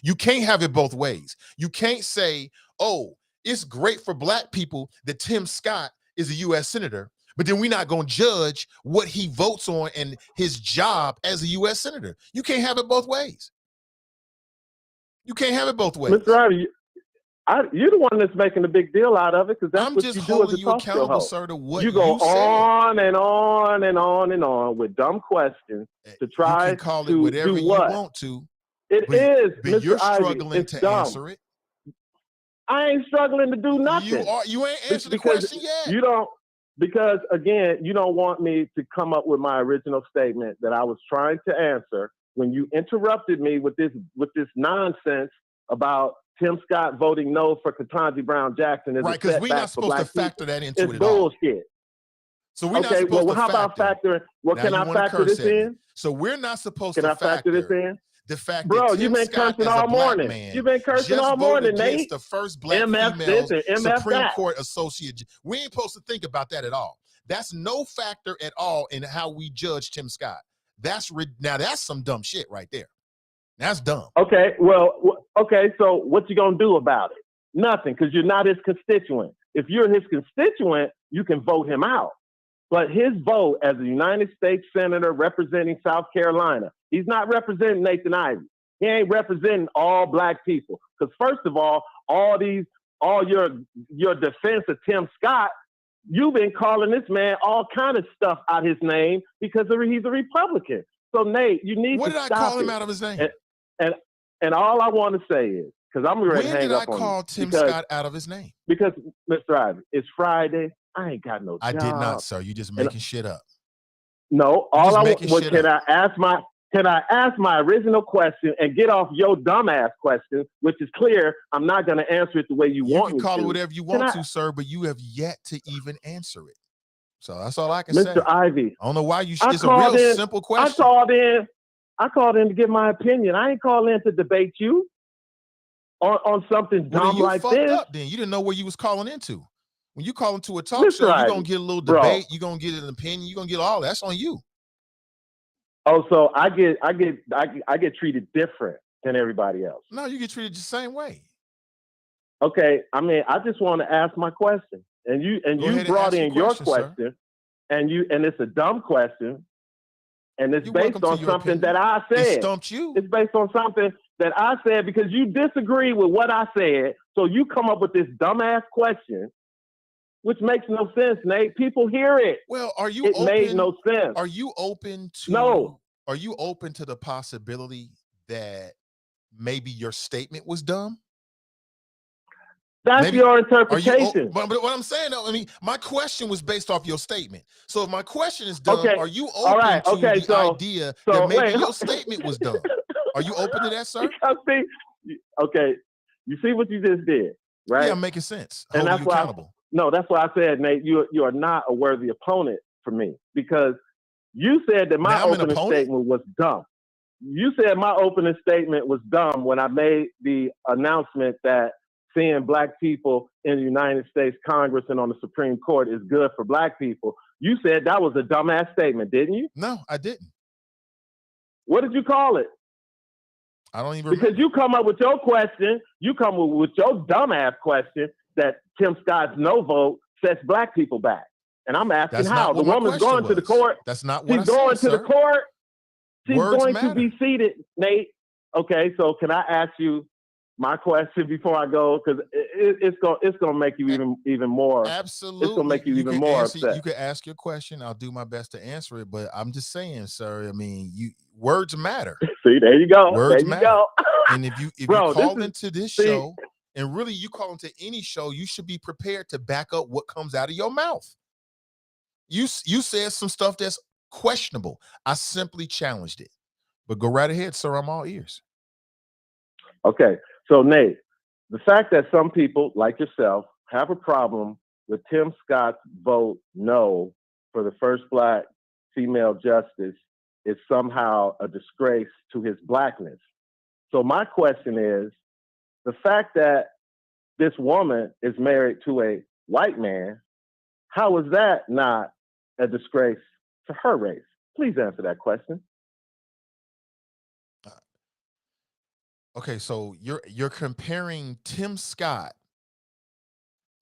[SPEAKER 2] You can't have it both ways. You can't say, oh, it's great for black people that Tim Scott is a U.S. senator, but then we're not going to judge what he votes on and his job as a U.S. senator. You can't have it both ways. You can't have it both ways.
[SPEAKER 4] Mr. Ivey, You're the one that's making a big deal out of it because that's
[SPEAKER 2] I'm
[SPEAKER 4] what
[SPEAKER 2] just
[SPEAKER 4] you do as
[SPEAKER 2] holding
[SPEAKER 4] a
[SPEAKER 2] you
[SPEAKER 4] talk show
[SPEAKER 2] accountable,
[SPEAKER 4] host.
[SPEAKER 2] sir, to what
[SPEAKER 4] You go
[SPEAKER 2] said.
[SPEAKER 4] on and on and on and on with dumb questions to try
[SPEAKER 2] You can call it
[SPEAKER 4] to
[SPEAKER 2] whatever
[SPEAKER 4] do
[SPEAKER 2] you
[SPEAKER 4] what?
[SPEAKER 2] want to.
[SPEAKER 4] It is,
[SPEAKER 2] But
[SPEAKER 4] Mr.
[SPEAKER 2] you're
[SPEAKER 4] Ivey.
[SPEAKER 2] struggling
[SPEAKER 4] It's
[SPEAKER 2] to
[SPEAKER 4] dumb.
[SPEAKER 2] answer it.
[SPEAKER 4] I ain't struggling to do nothing.
[SPEAKER 2] You ain't answered the
[SPEAKER 4] Because
[SPEAKER 2] question yet.
[SPEAKER 4] you don't. Because again, you don't want me to come up with my original statement that I was trying to answer when you interrupted me with this nonsense about Tim Scott voting no for Ketanji Brown Jackson as
[SPEAKER 2] Right,
[SPEAKER 4] a
[SPEAKER 2] because we're not
[SPEAKER 4] setback for
[SPEAKER 2] supposed to
[SPEAKER 4] black
[SPEAKER 2] factor
[SPEAKER 4] people.
[SPEAKER 2] that into
[SPEAKER 4] It's
[SPEAKER 2] it at all.
[SPEAKER 4] bullshit.
[SPEAKER 2] So we're not
[SPEAKER 4] Okay,
[SPEAKER 2] supposed
[SPEAKER 4] well,
[SPEAKER 2] to
[SPEAKER 4] how about factoring? Well,
[SPEAKER 2] Now
[SPEAKER 4] can
[SPEAKER 2] you
[SPEAKER 4] I
[SPEAKER 2] wanna
[SPEAKER 4] factor
[SPEAKER 2] curse
[SPEAKER 4] this
[SPEAKER 2] at me.
[SPEAKER 4] in?
[SPEAKER 2] So we're not supposed
[SPEAKER 4] Can
[SPEAKER 2] to
[SPEAKER 4] I factor this in?
[SPEAKER 2] the fact
[SPEAKER 4] Bro,
[SPEAKER 2] that
[SPEAKER 4] you've
[SPEAKER 2] Tim
[SPEAKER 4] been
[SPEAKER 2] Scott
[SPEAKER 4] cursing
[SPEAKER 2] as a
[SPEAKER 4] all
[SPEAKER 2] black
[SPEAKER 4] morning.
[SPEAKER 2] man
[SPEAKER 4] You've been cursing
[SPEAKER 2] just
[SPEAKER 4] all
[SPEAKER 2] voted
[SPEAKER 4] morning,
[SPEAKER 2] against
[SPEAKER 4] Nate.
[SPEAKER 2] the first black
[SPEAKER 4] MF
[SPEAKER 2] female
[SPEAKER 4] this and MF
[SPEAKER 2] Supreme
[SPEAKER 4] that.
[SPEAKER 2] Court associate. We ain't supposed to think about that at all. That's no factor at all in how we judge Tim Scott. Now that's some dumb shit right there. That's dumb.
[SPEAKER 4] Okay, well, okay, so what you gonna do about it? Nothing, because you're not his constituent. If you're his constituent, you can vote him out. But his vote as a United States Senator representing South Carolina, he's not representing Nathan Ivey. He ain't representing all black people. Because first of all your defense of Tim Scott, you've been calling this man all kind of stuff out his name because he's a Republican. So Nate, you need
[SPEAKER 2] What
[SPEAKER 4] to
[SPEAKER 2] did I
[SPEAKER 4] stop
[SPEAKER 2] call him
[SPEAKER 4] it.
[SPEAKER 2] out of his name?
[SPEAKER 4] And all I want to say is, because I'm ready to
[SPEAKER 2] When
[SPEAKER 4] hang
[SPEAKER 2] did I
[SPEAKER 4] up on
[SPEAKER 2] call
[SPEAKER 4] you.
[SPEAKER 2] Tim Scott out of his name?
[SPEAKER 4] Because, Mr. Ivey, it's Friday. I ain't got no job.
[SPEAKER 2] I did not, sir. You just making shit up.
[SPEAKER 4] No,
[SPEAKER 2] You're
[SPEAKER 4] all
[SPEAKER 2] just
[SPEAKER 4] I
[SPEAKER 2] making
[SPEAKER 4] want
[SPEAKER 2] shit
[SPEAKER 4] can
[SPEAKER 2] up.
[SPEAKER 4] I ask my original question and get off your dumbass question, which is clear. I'm not going to answer it the way you want me to.
[SPEAKER 2] You can call it whatever you want to, sir, but you have yet to even answer it. So that's all I can say.
[SPEAKER 4] Mr. Ivey,
[SPEAKER 2] I don't know why you. It's a real simple question.
[SPEAKER 4] I called in to give my opinion. I ain't called in to debate you on something dumb like this.
[SPEAKER 2] Up, then you didn't know where you was calling into. When you call into a talk show, you're gonna get a little debate. You're gonna get an opinion. You're gonna get all that's on you.
[SPEAKER 4] Oh, so I get treated different than everybody else.
[SPEAKER 2] No, you get treated the same way.
[SPEAKER 4] Okay, I mean, I just want to ask my question, and you brought in your question, and it's a dumb question, and it's based on something that I said.
[SPEAKER 2] It stumped you.
[SPEAKER 4] It's based on something that I said because you disagree with what I said, so you come up with this dumbass question, which makes no sense, Nate. People hear it.
[SPEAKER 2] Well,
[SPEAKER 4] It made no sense.
[SPEAKER 2] Are you open to?
[SPEAKER 4] No.
[SPEAKER 2] Are you open to the possibility that maybe your statement was dumb?
[SPEAKER 4] That's your interpretation.
[SPEAKER 2] But what I'm saying, though, I mean, my question was based off your statement. So if my question is dumb,
[SPEAKER 4] Okay.
[SPEAKER 2] are you open to the idea that maybe your statement was dumb? Are you open to that, sir?
[SPEAKER 4] Okay, you see what you just did, right?
[SPEAKER 2] Yeah, I'm making sense.
[SPEAKER 4] And
[SPEAKER 2] that's why accountable.
[SPEAKER 4] That's why I said, Nate, you are not a worthy opponent for me because you said that my opening statement was dumb. You said my opening statement was dumb when I made the announcement that seeing black people in the United States Congress and on the Supreme Court is good for black people. You said that was a dumbass statement, didn't you?
[SPEAKER 2] No, I didn't.
[SPEAKER 4] What did you call it?
[SPEAKER 2] I don't even
[SPEAKER 4] because you come up with your question. You come up with your dumbass question that Tim Scott's no vote sets black people back. And I'm asking how. The woman's going to the court.
[SPEAKER 2] That's not what
[SPEAKER 4] She's going to the court. She's going to be seated, Nate. Okay, so can I ask you my question before I go? Because it's gonna make you even more.
[SPEAKER 2] Absolutely,
[SPEAKER 4] it's gonna make you even more upset.
[SPEAKER 2] You can ask your question. I'll do my best to answer it. But I'm just saying, sir. I mean, words matter.
[SPEAKER 4] See, there you go.
[SPEAKER 2] Words
[SPEAKER 4] there you go.
[SPEAKER 2] And if you call into this show, and really you call into any show, you should be prepared to back up what comes out of your mouth. You said some stuff that's questionable. I simply challenged it. But go right ahead, sir. I'm all ears.
[SPEAKER 4] Okay. So, Nate, the fact that some people, like yourself, have a problem with Tim Scott's vote no for the first black female justice is somehow a disgrace to his blackness. So my question is, the fact that this woman is married to a white man, how is that not a disgrace to her race? Please answer that question.
[SPEAKER 2] Okay, so you're comparing Tim Scott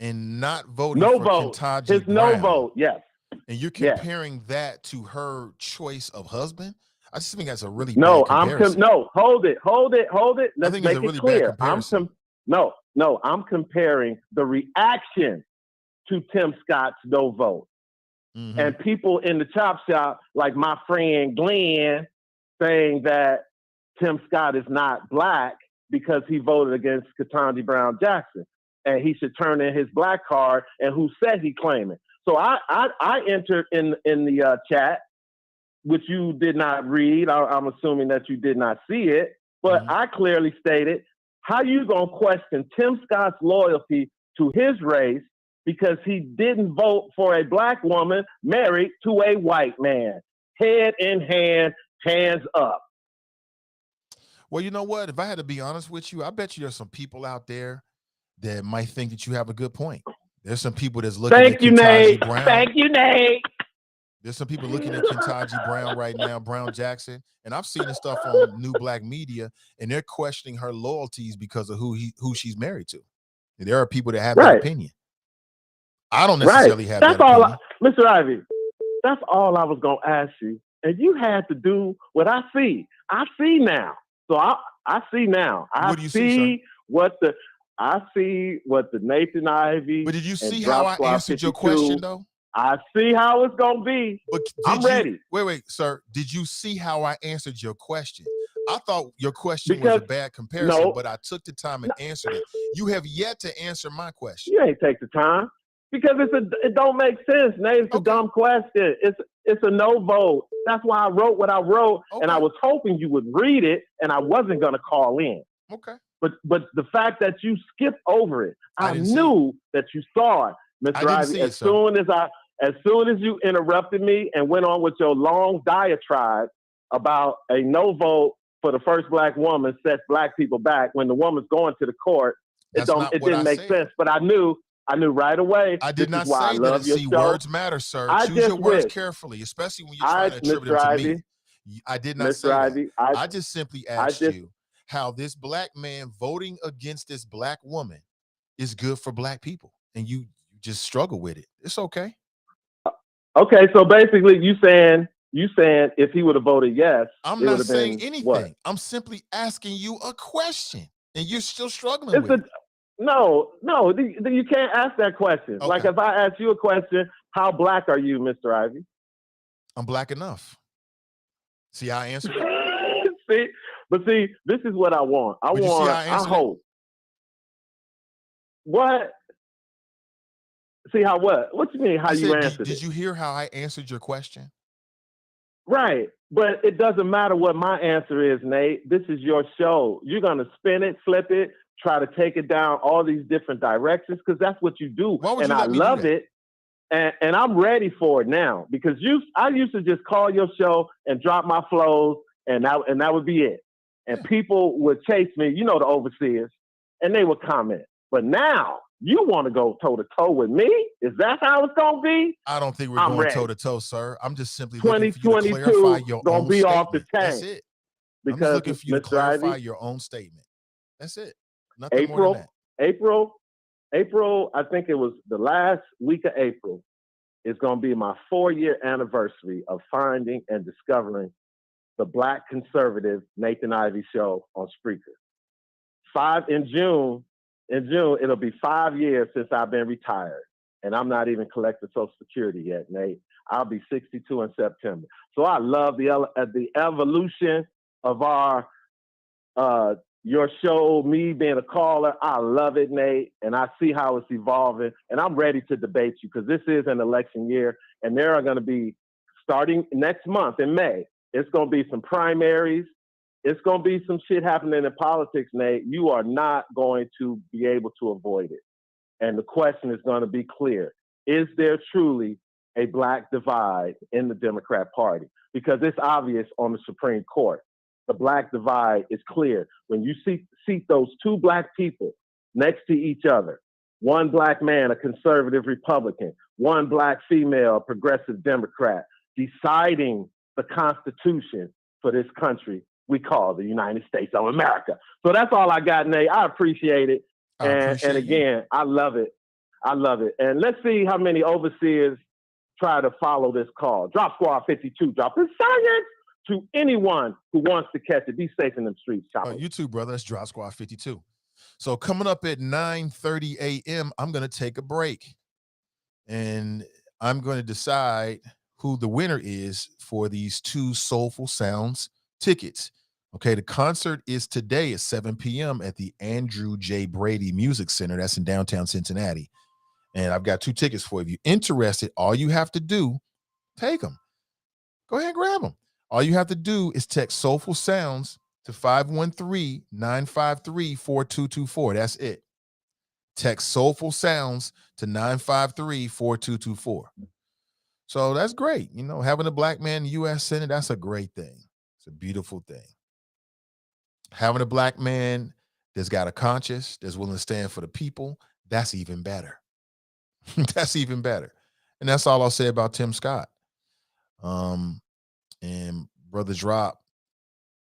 [SPEAKER 2] and not voting for Ketanji
[SPEAKER 4] his
[SPEAKER 2] Brown.
[SPEAKER 4] No vote, yes.
[SPEAKER 2] And you're comparing that to her choice of husband? I just think that's a really
[SPEAKER 4] bad
[SPEAKER 2] comparison.
[SPEAKER 4] hold it. Let's make it clear. No, I'm comparing the reaction to Tim Scott's no vote.
[SPEAKER 2] Mm-hmm.
[SPEAKER 4] And people in the chop shop, like my friend Glenn, saying that Tim Scott is not black because he voted against Ketanji Brown Jackson, and he should turn in his black card. And who said he claimed it? So I entered in the chat, which you did not read. I'm assuming that you did not see it, but I clearly stated, how you gonna question Tim Scott's loyalty to his race because he didn't vote for a black woman married to a white man? Head in hand, hands up.
[SPEAKER 2] Well, you know what? If I had to be honest with you, I bet you there's some people out there that might think that you have a good point. There's some people that's looking at Ketanji Brown.
[SPEAKER 4] Thank you, Nate.
[SPEAKER 2] There's some people looking at Ketanji Brown right now, Brown Jackson, and I've seen the stuff on New Black Media, and they're questioning her loyalties because of who she's married to. And there are people that have that opinion. I don't necessarily have that opinion.
[SPEAKER 4] Mr. Ivey, that's all I was going to ask you. And you had to do what I see. I see now. So I see now.
[SPEAKER 2] What do you see, sir?
[SPEAKER 4] I see what the Nathan Ivey.
[SPEAKER 2] But did you see how I answered your question, though?
[SPEAKER 4] I see how it's going to be.
[SPEAKER 2] But I'm ready. Wait, sir. Did you see how I answered your question? I thought your question was a bad comparison, but I took the time and answered it. You have yet to answer my question.
[SPEAKER 4] You ain't take the time because it don't make sense, Nate. It's a dumb question. It's a no vote. That's why I wrote what I wrote, and I was hoping you would read it, and I wasn't going to call in.
[SPEAKER 2] Okay.
[SPEAKER 4] But the fact that you skipped over it, I knew that you saw it, Mr. Ivey. As soon as you interrupted me and went on with your long diatribe about a no vote for the first black woman sets black people back when the woman's going to the court, it didn't make sense. But I knew right away.
[SPEAKER 2] I did not say that. See, words matter, sir. Choose your words carefully, especially when you're trying to attribute them to me. I did not say that. I just simply asked you how this black man voting against this black woman is good for black people, and you just struggle with it. It's okay.
[SPEAKER 4] Okay, so basically you saying if he would have voted yes,
[SPEAKER 2] I'm not saying anything. What? I'm simply asking you a question, and you're still struggling with it.
[SPEAKER 4] No, you can't ask that question. Okay. Like if I ask you a question, how black are you, Mr. Ivey?
[SPEAKER 2] I'm black enough. See how I answered it?
[SPEAKER 4] see, this is what I want. I hope. What? See how what? What you mean? How you answered it?
[SPEAKER 2] Did you hear how I answered your question?
[SPEAKER 4] Right, but it doesn't matter what my answer is, Nate. This is your show. You're gonna spin it, flip it, try to take it down all these different directions because that's what you do. And I love it. And I'm ready for it now because I used to just call your show and drop my flows and that would be it. And people would chase me, the overseers, and they would comment. But now you want to go toe to toe with me? Is that how it's gonna be?
[SPEAKER 2] I don't think we're going toe to toe, sir. I'm just simply looking for you to clarify your own statement. Off the tank. That's it. Because I'm looking for you to clarify your own statement. That's it. Nothing more than that.
[SPEAKER 4] April, I think it was the last week of April, is going to be my 4-year anniversary of finding and discovering the Black conservative Nathan Ivey Show on Spreaker. In June, it'll be 5 years since I've been retired, and I'm not even collecting Social Security yet, Nate. I'll be 62 in September. So I love the evolution of your show, me being a caller. I love it, Nate, and I see how it's evolving, and I'm ready to debate you because this is an election year, and there are going to be, starting next month in May, it's going to be some primaries. It's going to be some shit happening in politics, Nate. You are not going to be able to avoid it. And the question is going to be clear. Is there truly a Black divide in the Democrat Party? Because it's obvious on the Supreme Court. The Black divide is clear. When you seat those two Black people next to each other, one Black man, a conservative Republican, one Black female, a progressive Democrat, deciding the Constitution for this country we call the United States of America. So that's all I got, Nate. I appreciate it. And again, I love it. And let's see how many overseers try to follow this call. Drop Squad 52, dropping science to anyone who wants to catch it. Be safe in them streets, Chopper.
[SPEAKER 2] You too, brother. That's Drop Squad 52. So coming up at 9:30 a.m., I'm going to take a break. And I'm going to decide who the winner is for these 2 Soulful Sounds tickets. Okay, the concert is today at 7 p.m. at the Andrew J. Brady Music Center. That's in downtown Cincinnati. And I've got 2 tickets for you. If you're interested, all you have to do, take them. Go ahead and grab them. All you have to do is text Soulful Sounds to 513-953-4224. That's it. Text Soulful Sounds to 953-4224. So that's great. You know, having a black man in the U.S. Senate, that's a great thing. It's a beautiful thing. Having a black man that's got a conscience, that's willing to stand for the people, that's even better. That's even better. And that's all I'll say about Tim Scott. And Brother Drop,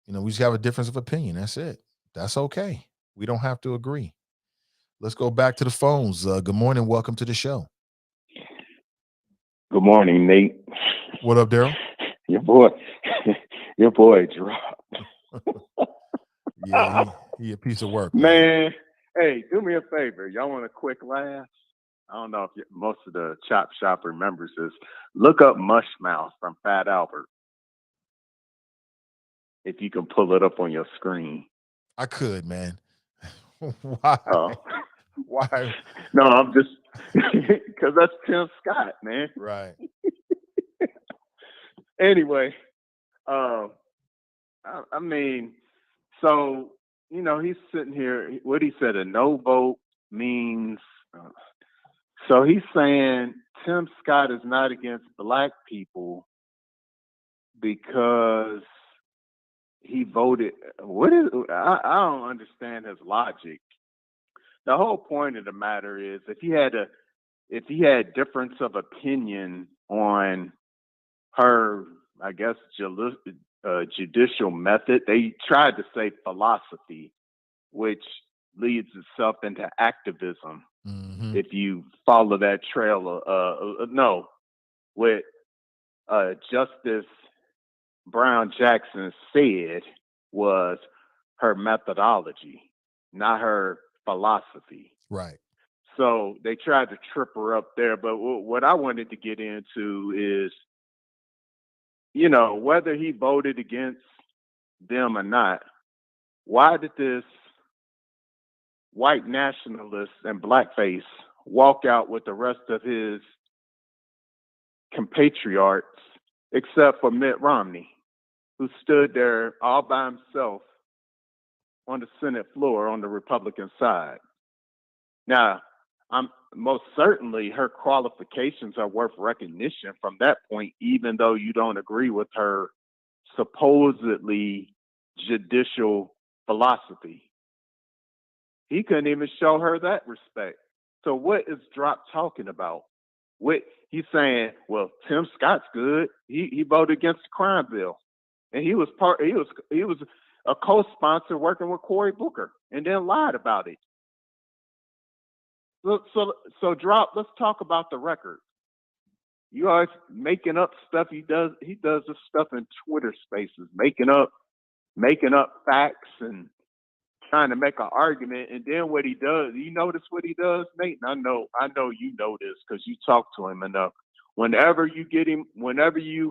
[SPEAKER 2] you know, we just have a difference of opinion. That's it. That's okay. We don't have to agree. Let's go back to the phones. Good morning. Welcome to the show.
[SPEAKER 5] Good morning, Nate.
[SPEAKER 2] What up, Daryl?
[SPEAKER 5] Your boy dropped.
[SPEAKER 2] Yeah, he a piece of work.
[SPEAKER 5] Man, hey, do me a favor. Y'all want a quick laugh? I don't know if most of the Chop Shop remembers this. Look up Mush Mouth from Fat Albert. If you can pull it up on your screen.
[SPEAKER 2] I could, man. Why?
[SPEAKER 5] Oh.
[SPEAKER 2] Why?
[SPEAKER 5] No, I'm just because that's Tim Scott, man.
[SPEAKER 2] Right.
[SPEAKER 5] Anyway, I mean, so you know, he's sitting here. What he said, a no vote means. So he's saying Tim Scott is not against black people because he voted. What is? I don't understand his logic. The whole point of the matter is, if he had difference of opinion on her, I guess, judicial method, they tried to say philosophy, which leads itself into activism.
[SPEAKER 2] Mm-hmm.
[SPEAKER 5] If you follow that trail, what Justice Brown Jackson said was her methodology, not her philosophy.
[SPEAKER 2] Right.
[SPEAKER 5] So they tried to trip her up there. But what I wanted to get into is, you know, whether he voted against them or not, why did this white nationalist and blackface walk out with the rest of his compatriots, except for Mitt Romney, who stood there all by himself on the Senate floor on the Republican side? Now, most certainly her qualifications are worth recognition from that point, even though you don't agree with her supposedly judicial philosophy. He couldn't even show her that respect. So what is Drop talking about? He's saying, well, Tim Scott's good. He voted against the crime bill, and he was a co-sponsor working with Cory Booker, and then lied about it. So Drop, let's talk about the record. You always making up stuff. He does this stuff in Twitter Spaces, making up facts and trying to make an argument. And then what he does, you notice what he does, Nate? And I know you know this because you talk to him enough. Whenever you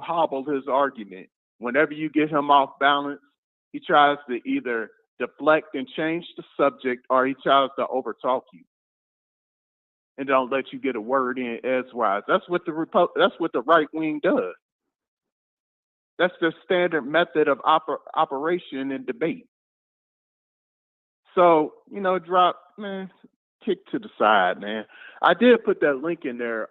[SPEAKER 5] hobble his argument, whenever you get him off balance, he tries to either deflect and change the subject, or he tries to overtalk you and don't let you get a word in edgewise. That's what the right wing does. That's their standard method of operation in debate. So, you know, Drop, man, kick to the side, man. I did put that link in there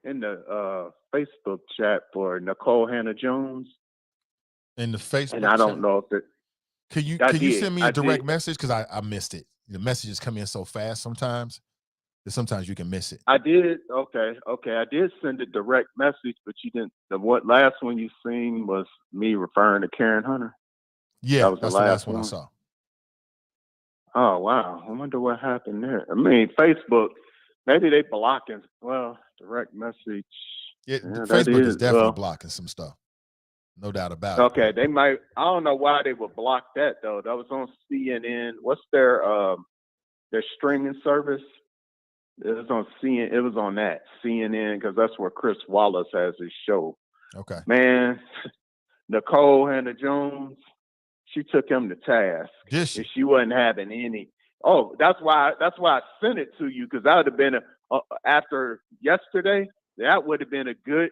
[SPEAKER 5] in the Facebook chat for Nicole Hannah-Jones.
[SPEAKER 2] In the Facebook
[SPEAKER 5] and I don't
[SPEAKER 2] chat?
[SPEAKER 5] know if it.
[SPEAKER 2] Can you send me a direct message? Because I missed it. The messages come in so fast sometimes that sometimes you can miss it.
[SPEAKER 5] I did. Okay. I did send a direct message, but you didn't. The last one you seen was me referring to Karen Hunter.
[SPEAKER 2] Yeah, that's the last one I saw.
[SPEAKER 5] Oh, wow. I wonder what happened there. I mean, Facebook, maybe they blocking, direct message.
[SPEAKER 2] Facebook is definitely blocking some stuff. No doubt about it.
[SPEAKER 5] Okay, they might. I don't know why they would block that, though. That was on CNN. What's their their streaming service. It was on CNN. It was on that CNN because that's where Chris Wallace has his show.
[SPEAKER 2] Okay.
[SPEAKER 5] Man, Nicole Hannah-Jones, she took him to task.
[SPEAKER 2] Did she?
[SPEAKER 5] And she wasn't having any. Oh, that's why I sent it to you, because that would have been after yesterday. That would have been a good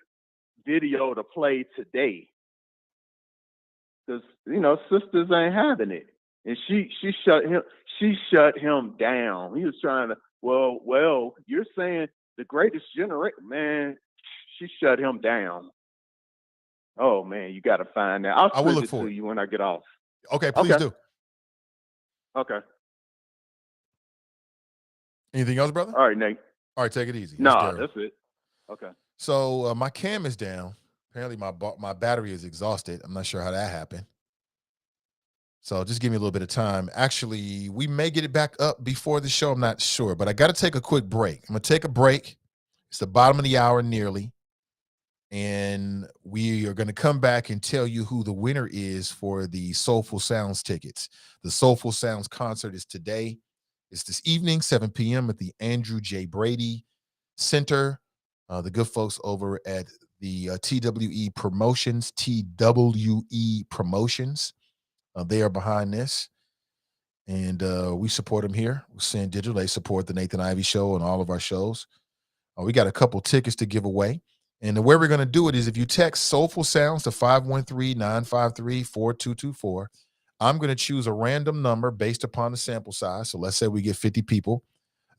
[SPEAKER 5] video to play today. Because sisters ain't having it, and she shut him down. He was trying to. Well, you're saying the greatest generation, man. She shut him down. Oh man, you got to find that. I'll send it to you when I get off.
[SPEAKER 2] Okay, please do.
[SPEAKER 5] Okay.
[SPEAKER 2] Anything else, brother?
[SPEAKER 5] All right, Nate.
[SPEAKER 2] All right, take it easy.
[SPEAKER 5] No, that's it. Okay.
[SPEAKER 2] So my cam is down. Apparently my battery is exhausted. I'm not sure how that happened. So just give me a little bit of time. Actually, we may get it back up before the show. I'm not sure, but I got to take a quick break. I'm going to take a break. It's the bottom of the hour nearly. And we are going to come back and tell you who the winner is for the Soulful Sounds tickets. The Soulful Sounds concert is today. It's this evening, 7 p.m. at the Andrew J. Brady Center. The good folks over at the TWE Promotions, they are behind this. And we support them here. We send digital. They support the Nathan Ivey Show and all of our shows. We got a couple tickets to give away. And the way we're going to do it is if you text Soulful Sounds to 513-953-4224, I'm going to choose a random number based upon the sample size. So let's say we get 50 people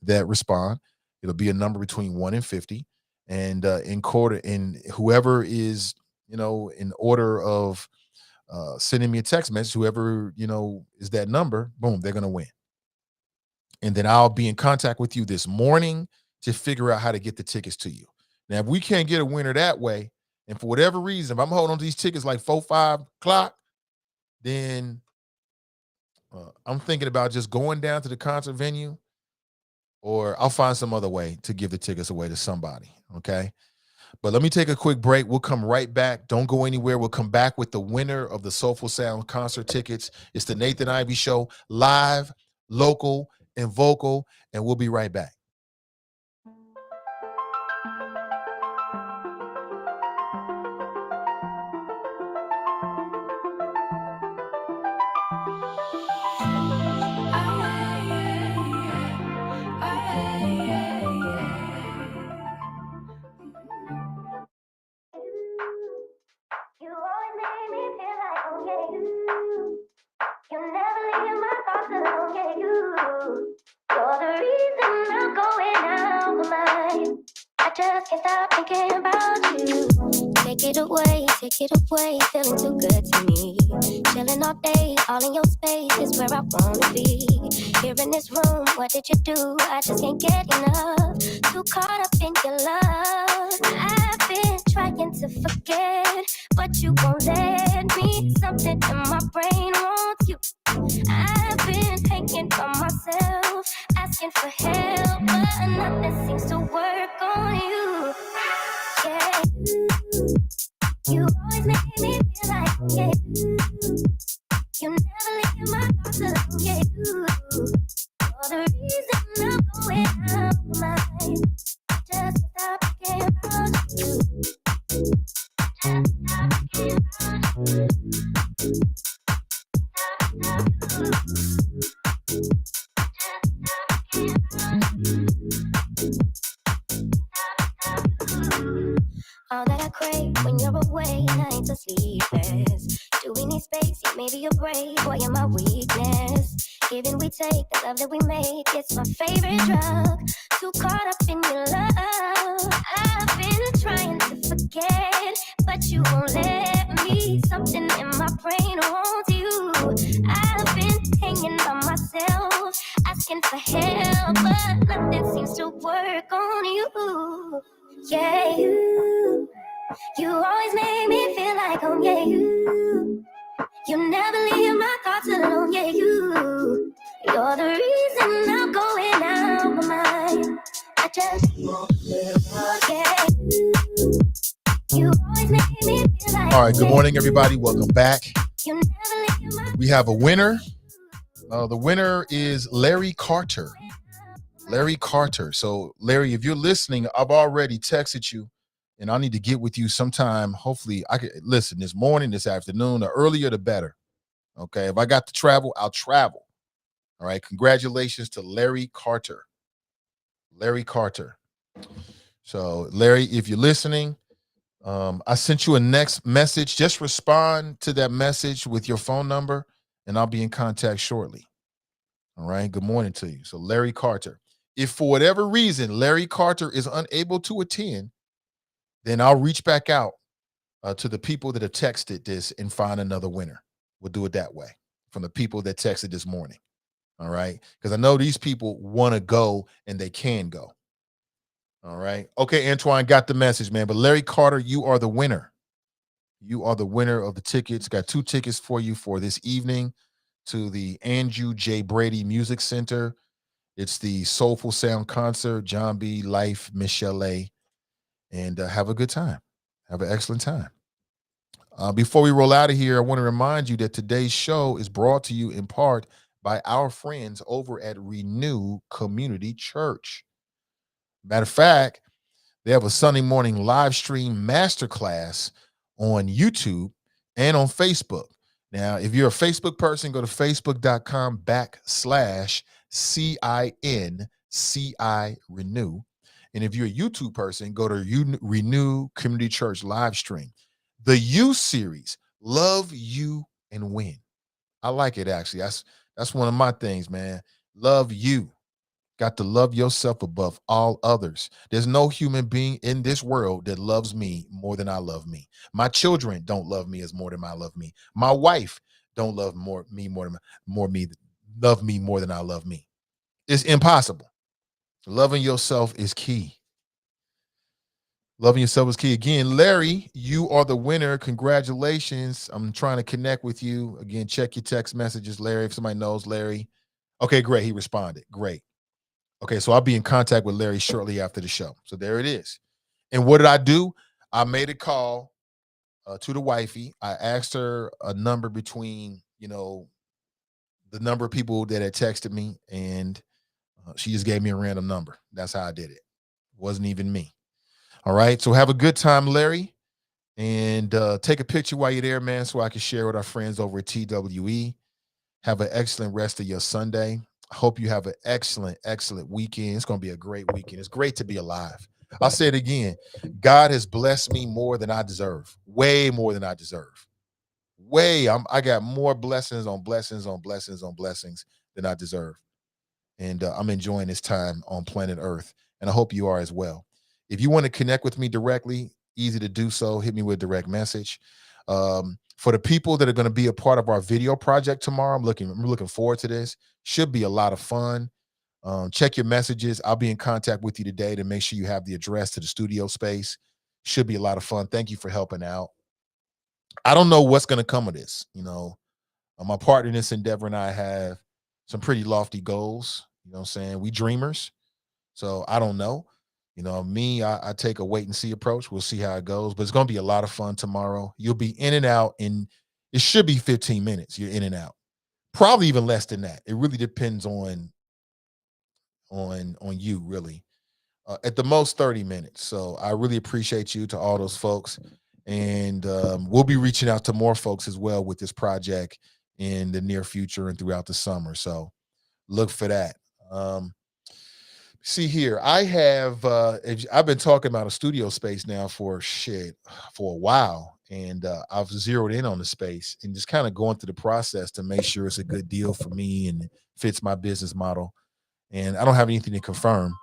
[SPEAKER 2] that respond. It'll be a number between 1 and 50. And in whoever is, in order of sending me a text message, whoever, is that number, boom, they're going to win. And then I'll be in contact with you this morning to figure out how to get the tickets to you. Now, if we can't get a winner that way, and for whatever reason, if I'm holding on to these tickets like 4, 5 o'clock, then I'm thinking about just going down to the concert venue, or I'll find some other way to give the tickets away to somebody, okay? But let me take a quick break. We'll come right back. Don't go anywhere. We'll come back with the winner of the Soulful Sound concert tickets. It's the Nathan Ivey Show, live, local, and vocal, and we'll be right back.
[SPEAKER 6] Can't stop thinking about you. Take it away, feeling too good to me. Chilling all day, all in your space is where I wanna be. Here in this room, what did you do? I just can't get enough. Too caught up in your love. I've been trying to forget, but you won't let me. Something in my brain wants you. I've been hanging by myself, asking for help, but nothing seems to work on you. Yeah, you always make me feel like, yeah, you never leave my thoughts alone, yeah, you're the reason I'm going out of my mind. Just stop thinking about you. Just stop thinking about you. All that I crave when you're away, nights are sleepless. Do we need space? Yeah, maybe you're brave, boy, you're my weakness. Give and we take, the love that we make, it's my favorite drug. Too caught up in your love. I've been trying to forget, but you won't let me. Something in my brain wants you. I've been hanging by myself, asking for help, but nothing seems to work on you. Yeah, you always make me feel like home. Yeah, you never leave my thoughts alone. Yeah, you're the reason I'm going out of my mind. I just yeah, you always make me feel like.
[SPEAKER 2] All right, good morning, everybody. Welcome back.
[SPEAKER 6] You never leave my.
[SPEAKER 2] We have a winner. The winner is Larry Carter. Larry Carter. So, Larry, if you're listening, I've already texted you, and I need to get with you sometime. Hopefully, I could listen this morning, this afternoon, the earlier the better. Okay. If I got to travel, I'll travel. All right. Congratulations to Larry Carter. Larry Carter. So, Larry, if you're listening, I sent you a next message. Just respond to that message with your phone number, and I'll be in contact shortly. All right. Good morning to you. So, Larry Carter. If for whatever reason Larry Carter is unable to attend, then I'll reach back out to the people that have texted this and find another winner. We'll do it that way from the people that texted this morning. All right. Because I know these people want to go and they can go. All right. Okay, Antoine, got the message, man. But Larry Carter, you are the winner. You are the winner of the tickets. Got 2 tickets for you for this evening to the Andrew J. Brady Music Center. It's the Soulful Sound concert, John B. Life, Michelle A. And have a good time. Have an excellent time. Before we roll out of here, I want to remind you that today's show is brought to you in part by our friends over at Renew Community Church. Matter of fact, they have a Sunday morning live stream masterclass on YouTube and on Facebook. Now, if you're a Facebook person, go to facebook.com/CINCI Renew. And if you're a YouTube person, go to Renew Community Church live stream. The U series, Love You and Win. I like it, actually. That's one of my things, man. Love you. Got to love yourself above all others. There's no human being in this world that loves me more than I love me. My children don't love me as more than I love me. My wife don't love me more than I love me. It's impossible. Loving yourself is key. Loving yourself is key. Again, Larry, you are the winner. Congratulations. I'm trying to connect with you. Again, check your text messages, Larry, if somebody knows Larry. Okay, great. He responded. Great. Okay, so I'll be in contact with Larry shortly after the show. So there it is. And what did I do? I made a call to the wifey. I asked her a number between, the number of people that had texted me, and she just gave me a random number. That's how I did it. It wasn't even me. All right, so have a good time, Larry, and take a picture while you're there, man, so I can share with our friends over at TWE. Have an excellent rest of your Sunday. I hope you have an excellent, excellent weekend. It's going to be a great weekend. It's great to be alive. I'll say it again. God has blessed me more than I deserve, way more than I deserve. I got more blessings on blessings on blessings on blessings than I deserve. And I'm enjoying this time on planet Earth. And I hope you are as well. If you want to connect with me directly, easy to do so. Hit me with a direct message. For the people that are going to be a part of our video project tomorrow, I'm looking forward to this. Should be a lot of fun. Check your messages. I'll be in contact with you today to make sure you have the address to the studio space. Should be a lot of fun. Thank you for helping out. I don't know what's going to come of this. My partner in this endeavor and I have some pretty lofty goals. You know what I'm saying? We dreamers. So I don't know. I take a wait and see approach. We'll see how it goes, but it's going to be a lot of fun tomorrow. You'll be in and out in, it should be 15 minutes. You're in and out, probably even less than that. It really depends on you, really. At the most 30 minutes. So I really appreciate you to all those folks. And we'll be reaching out to more folks as well with this project in the near future and throughout the summer. So look for that. See here, I've been talking about a studio space now for a while, and I've zeroed in on the space and just kind of going through the process to make sure it's a good deal for me and it fits my business model. And I don't have anything to confirm.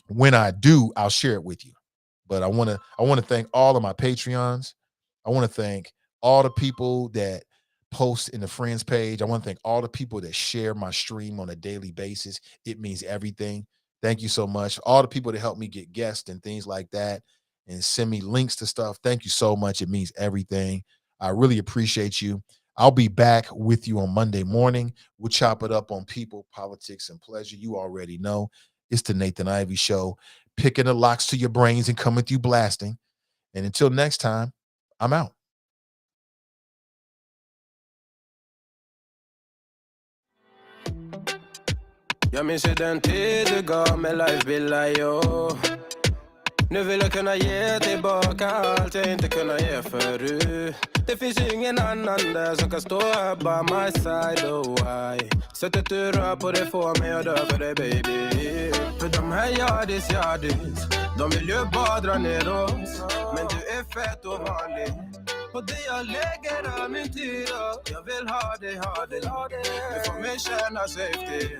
[SPEAKER 2] When I do, I'll share it with you. But I want to thank all of my Patreons. I want to thank all the people that post in the friends page. I want to thank all the people that share my stream on a daily basis. It means everything. Thank you so much. All the people that help me get guests and things like that and send me links to stuff. Thank you so much. It means everything. I really appreciate you. I'll be back with you on Monday morning. We'll chop it up on people, politics, and pleasure. You already know. It's the Nathan Ivey Show, picking the locks to your brains and coming through blasting. And until next time, I'm out.
[SPEAKER 7] Jag minns ju den tid du gav mig life billar, yo. Nu vill jag kunna ge tillbaka allt jag inte kunna ge förut. Det finns ju ingen annan där som kan stå här by my side, oh why. Sättet du rör på det får mig att dö för dig, baby. För de här yardis, de vill ju bara dra ner oss. Men du är fett och vanlig. På det jag lägger av min tid, jag vill ha dig. Du får mig känna safety.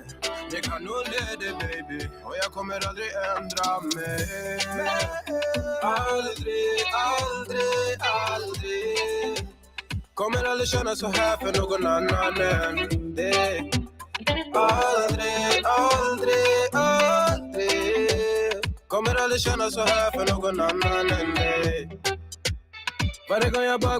[SPEAKER 7] Det kan nog leda, baby. Och jag kommer aldrig ändra mig. Aldrig. Kommer aldrig känna så här för någon annan än dig. Aldrig. Kommer aldrig känna så här för någon annan än dig. Varje gång jag bara